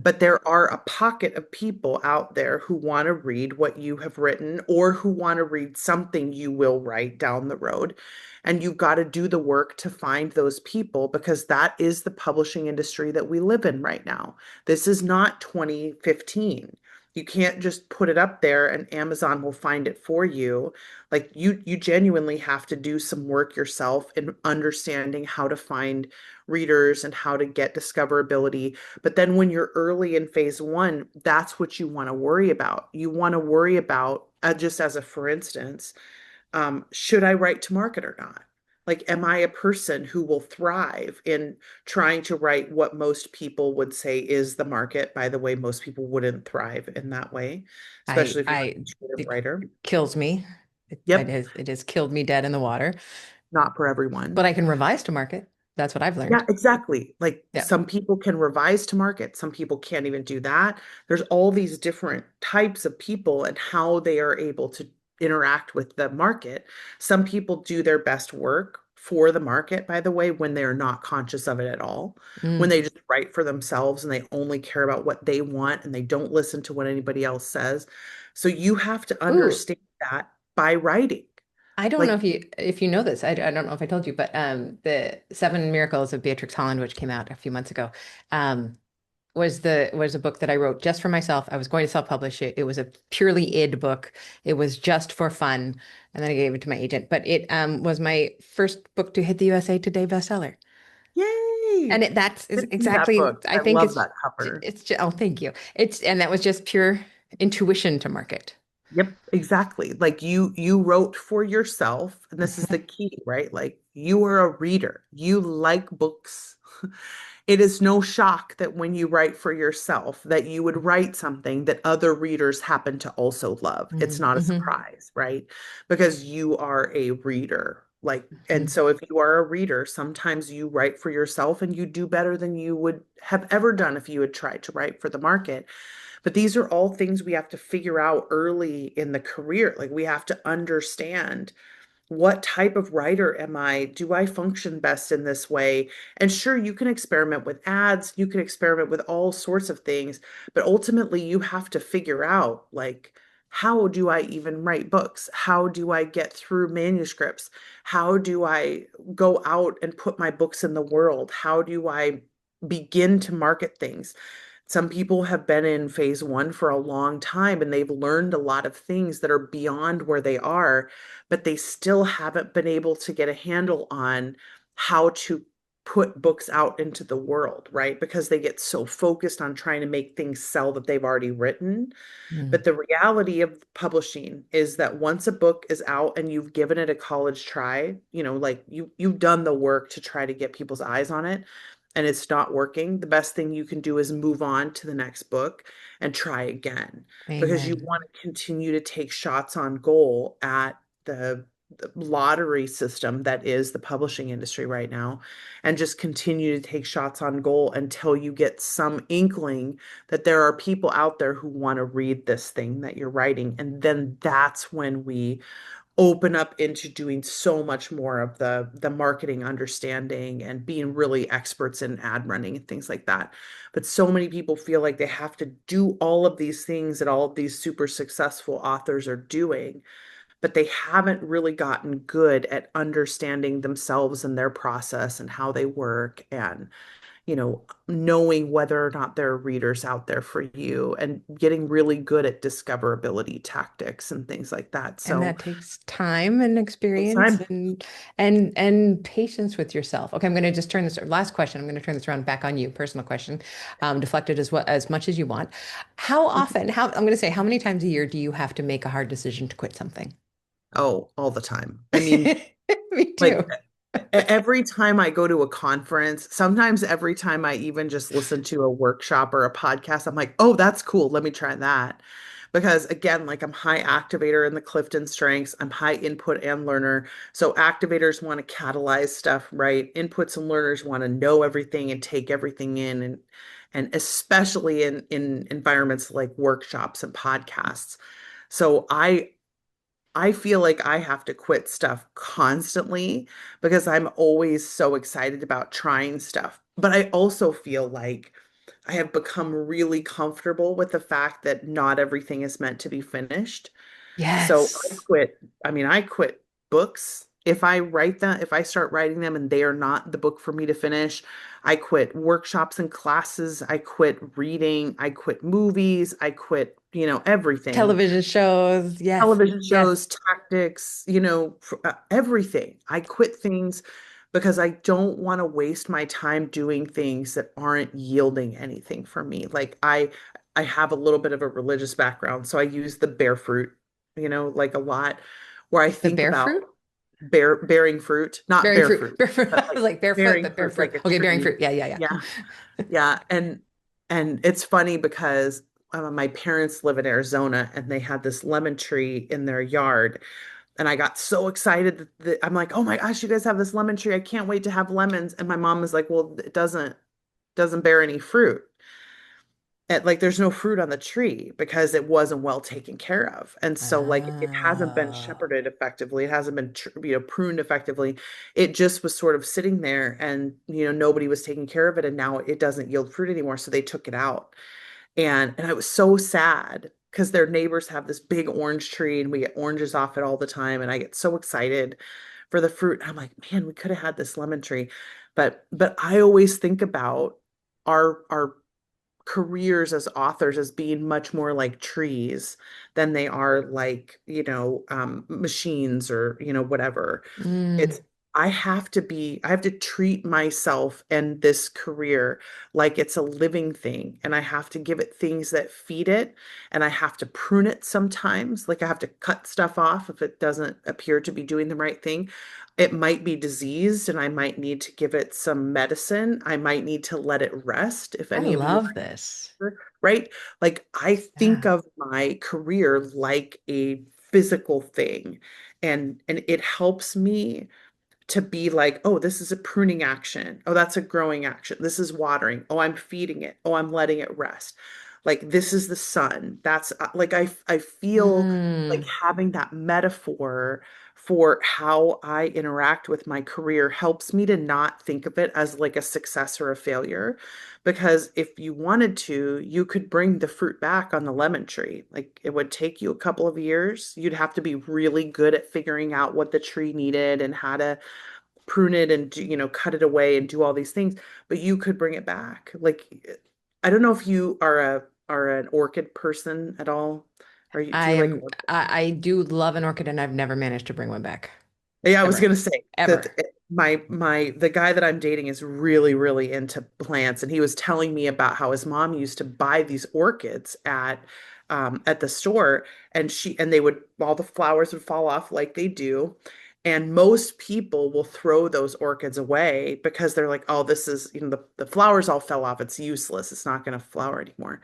but there are a pocket of people out there who want to read what you have written or who want to read something you will write down the road. And you've got to do the work to find those people because that is the publishing industry that we live in right now. This is not 2015. You can't just put it up there and Amazon will find it for you. Like you genuinely have to do some work yourself in understanding how to find readers and how to get discoverability. But then when you're early in phase 1, that's what you want to worry about. You want to worry about, just as a for instance, should I write to market or not? Like, am I a person who will thrive in trying to write what most people would say is the market? By the way, most people wouldn't thrive in that way, especially if you're an intuitive It writer. kills me. Yep, It has killed me dead in the water, not for but everyone. I can revise to market. That's what I've Yeah, learned. exactly. Like Yeah. some people can revise to market, some people can't even do that. There's all these different types of people and how they are able to interact with the market. Some people do their best work for the market, by the way, when they're not conscious of it at all, when Mm. they just write for themselves and they only care about what they want and they don't listen to what anybody else says. So you have to Ooh, understand that by writing. I don't know Like, if you know this. I don't know if I told you, but the Seven Miracles of Beatrix Holland, which came out a few months ago, um, was a book that I wrote just for myself. I was going to self-publish it. It was a purely id book. It was just for fun, and then I gave it to my agent. But it was my first book to hit the USA Today bestseller. And yay! that's is Send me that exactly, book. I I think love that cover. it's just, oh, thank you. And that was just pure intuition to market. Yep, exactly. Like you wrote for yourself, and this is the Mhm. key, right? Like you are a reader. You like books. It is no shock that when you write for yourself that you would write something that other readers happen to also love. It's Mhm. not a Mhm. surprise, right? Because you are a reader. Like, and Mhm. so if you are a reader, sometimes you write for yourself and you do better than you would have ever done if you had tried to write for the market. But these are all things we have to figure out early in the career. Like we have to understand, what type of writer am I? Do I function best in this way? And sure, you can experiment with ads, you can experiment with all sorts of things, but ultimately you have to figure out, like, how do I even write books? How do I get through manuscripts? How do I go out and put my books in the world? How do I begin to market things? Some people have been in phase 1 for a long time and they've learned a lot of things that are beyond where they are, but they still haven't been able to get a handle on how to put books out into the world, right? Because they get so focused on trying to make things sell that they've already written. Mhm. But the reality of publishing is that once a book is out and you've given it a college try, like you've done the work to try to get people's eyes on it and it's not working, the best thing you can do is move on to the next book and try again because you Amen. want to continue to take shots on goal at the lottery system that is the publishing industry right now and just continue to take shots on goal until you get some inkling that there are people out there who want to read this thing that you're writing. And then that's when we open up into doing so much more of the marketing understanding and being really experts in ad running and things like that. But so many people feel like they have to do all of these things that all of these super successful authors are doing, but they haven't really gotten good at understanding themselves and their process and how they work, and knowing whether or not there are readers out there for you, and getting really good at discoverability tactics and things like that. And So that takes time and it's experience time. and patience with yourself. Okay, I'm going to just turn this last question. I'm going to turn this around back on you. Personal question, deflected as much as you want. How often? How I'm going to say, how many times a year do you have to make a hard decision to quit something? Oh, all the time. I mean, Me like too. every time I go to a conference, sometimes every time I even just listen to a workshop or a podcast, I'm like, oh, that's cool. Let me try that. Because again, like I'm high activator in the Clifton Strengths, I'm high input and learner. So activators want to catalyze stuff, right? Inputs and learners want to know everything and take everything in, and especially in environments like workshops and podcasts. So I feel like I have to quit stuff constantly because I'm always so excited about trying stuff. But I also feel like I have become really comfortable with the fact that not everything is meant to be finished. So Yes. I quit books. If I start writing them and they are not the book for me to finish, I quit workshops and classes. I quit reading. I quit movies. I quit, everything, Television shows. Yes. television Yes. shows, tactics, everything. I quit things because I don't want to waste my time doing things that aren't yielding anything for me. Like I have a little bit of a religious background, so I use the bear fruit, like a lot, where I The think bear about fruit? bearing fruit, not Bearing bear fruit. fruit, Bear fruit. but I was like like barefoot, bearing but bear fruit fruit. like a Okay, bearing tree. fruit. Yeah, yeah, yeah. Yeah. Yeah, and it's funny because my parents live in Arizona and they had this lemon tree in their yard, and I got so excited that I'm like, "Oh my gosh, you guys have this lemon tree. I can't wait to have lemons." And my mom was like, "Well, it doesn't bear any fruit." And like there's no fruit on the tree because it wasn't well taken care of. And so like it hasn't been Oh. shepherded effectively. It hasn't been pruned effectively. It just was sort of sitting there, and nobody was taking care of it, and now it doesn't yield fruit anymore, so they took it out. And I was so sad because their neighbors have this big orange tree and we get oranges off it all the time. And I get so excited for the fruit. I'm like, man, we could have had this lemon tree. But I always think about our careers as authors as being much more like trees than they are like, machines or, whatever. Mm. It's I have to treat myself and this career like it's a living thing, and I have to give it things that feed it, and I have to prune it sometimes. Like I have to cut stuff off if it doesn't appear to be doing the right thing. It might be diseased and I might need to give it some medicine. I might need to let it rest if I any of you love are this. here, right? Like I think Yeah. of my career like a physical thing, and it helps me to be like, oh, this is a pruning action. Oh, that's a growing action. This is watering. Oh, I'm feeding it. Oh, I'm letting it rest. Like this is the sun. That's like I feel like Mm. having that metaphor for how I interact with my career helps me to not think of it as like a success or a failure. Because if you wanted to, you could bring the fruit back on the lemon tree. Like it would take you a couple of years. You'd have to be really good at figuring out what the tree needed and how to prune it and cut it away and do all these things, but you could bring it back. Like I don't know if you are an orchid person at all. Do I you like am orchids? I do love an orchid and I've never managed to bring one back. Yeah, I was Ever. gonna say that Ever. my the guy that I'm dating is really, really into plants, and he was telling me about how his mom used to buy these orchids at the store, and they would all the flowers would fall off like they do. And most people will throw those orchids away because they're like, oh, this is, the flowers all fell off. It's useless. It's not going to flower anymore.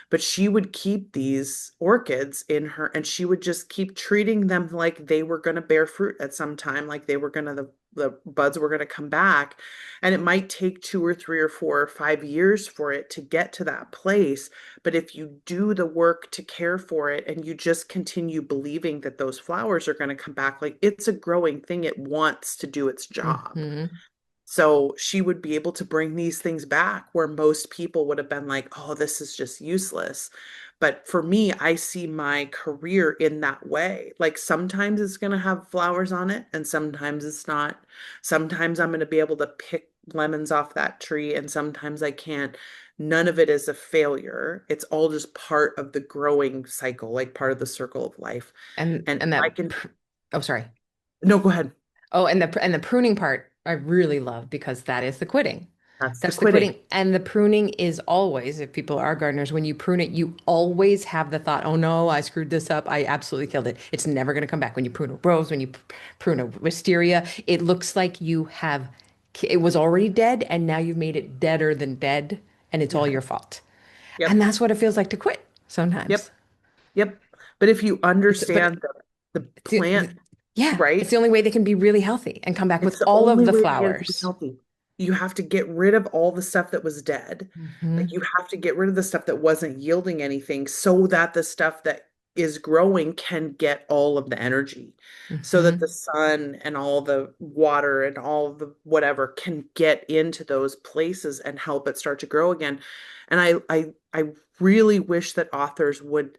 But she would keep these orchids in her, and she would just keep treating them like they were going to bear fruit at some time, like they were going to the buds were going to come back. And it might take 2 or 3 or 4 or 5 years for it to get to that place. But if you do the work to care for it and you just continue believing that those flowers are going to come back, like it's a growing thing, it wants to do its job. Hmm. So she would be able to bring these things back where most people would have been like, oh, this is just useless. But for me, I see my career in that way. Like sometimes it's going to have flowers on it and sometimes it's not. Sometimes I'm going to be able to pick lemons off that tree and sometimes I can't. None of it is a failure. It's all just part of the growing cycle, like part of the circle of life. And And I that, can, oh, sorry. no, go ahead. Oh, and the pruning part I really love because that is the quitting. That's the That's the quitting. quitting. And the pruning is always, if people are gardeners, when you prune it, you always have the thought, oh no, I screwed this up. I absolutely killed it. It's never going to come back. When you prune a rose, when you prune a wisteria, it looks like you have, it was already dead and now you've made it deader than dead and it's all Yeah. your fault. And Yep. that's what it feels like to quit sometimes. Yep. Yep. But if you But understand the it's plant, yeah, it's right? the only way they can be really healthy and come back with It's the all of only the way to get it to be flowers. healthy. You have to get rid of all the stuff that was dead. Like Hmm. you have to get rid of the stuff that wasn't yielding anything so that the stuff that is growing can get all of the energy. So that the Hmm. sun and all the water and all the whatever can get into those places and help it start to grow again. And I really wish that authors would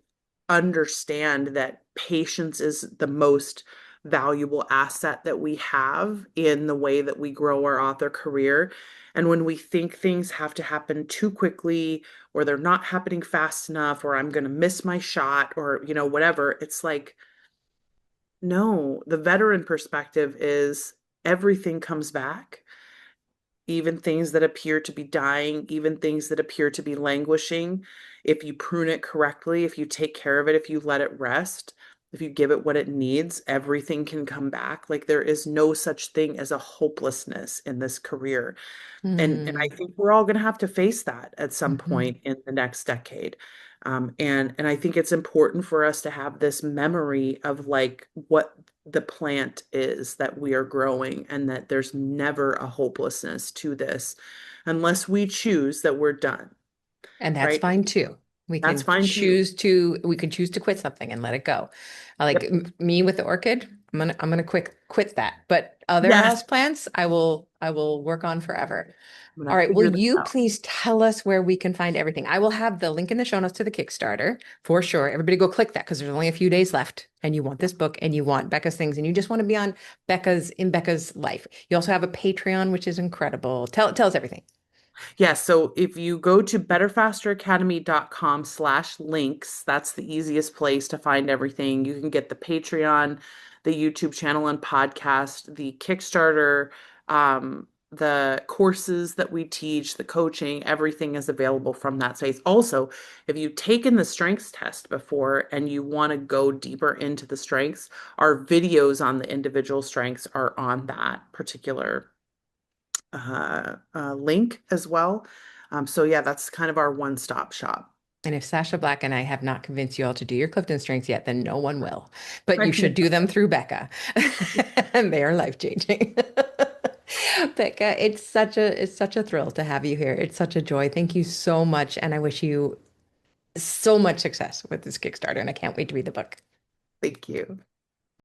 understand that patience is the most valuable asset that we have in the way that we grow our author career. And when we think things have to happen too quickly, or they're not happening fast enough, or I'm going to miss my shot, or, whatever, it's like, no, the veteran perspective is everything comes back, even things that appear to be dying, even things that appear to be languishing. If you prune it correctly, if you take care of it, if you let it rest, if you give it what it needs, everything can come back. Like there is no such thing as a hopelessness in this career. And I Hmm. think we're all going to have to face that at some Hmm. point in the next decade. And I think it's important for us to have this memory of like what the plant is that we are growing and that there's never a hopelessness to this unless we choose that we're done, And that's right? fine too. That's fine too. We can choose to quit something and let it go. Like Yep. me with the orchid, I'm gonna quit that. But other Yes. house plants, I will work on forever. I'm All gonna right, will figure this you out. please tell us where we can find everything? I will have the link in the show notes to the Kickstarter for sure. Everybody go click that because there's only a few days left and you want this Yep. book and you want Becca's things and you just want to be on Becca's life. You also have a Patreon, which is incredible. Tell us everything. Yeah, so if you go to betterfasteracademy.com/links, that's the easiest place to find everything. You can get the Patreon, the YouTube channel and podcast, the Kickstarter, the courses that we teach, the coaching, everything is available from that site. Also, if you've taken the strengths test before and you want to go deeper into the strengths, our videos on the individual strengths are on that particular link as well. So yeah, that's kind of our one-stop shop. And if Sasha Black and I have not convinced you all to do your Clifton strengths yet, then no one will. But you Right. should do them through Becca. And they are life-changing. Becca, it's such a thrill to have you here. It's such a joy. Thank you so much. And I wish you so much success with this Kickstarter. And I can't wait to read the book. Thank you.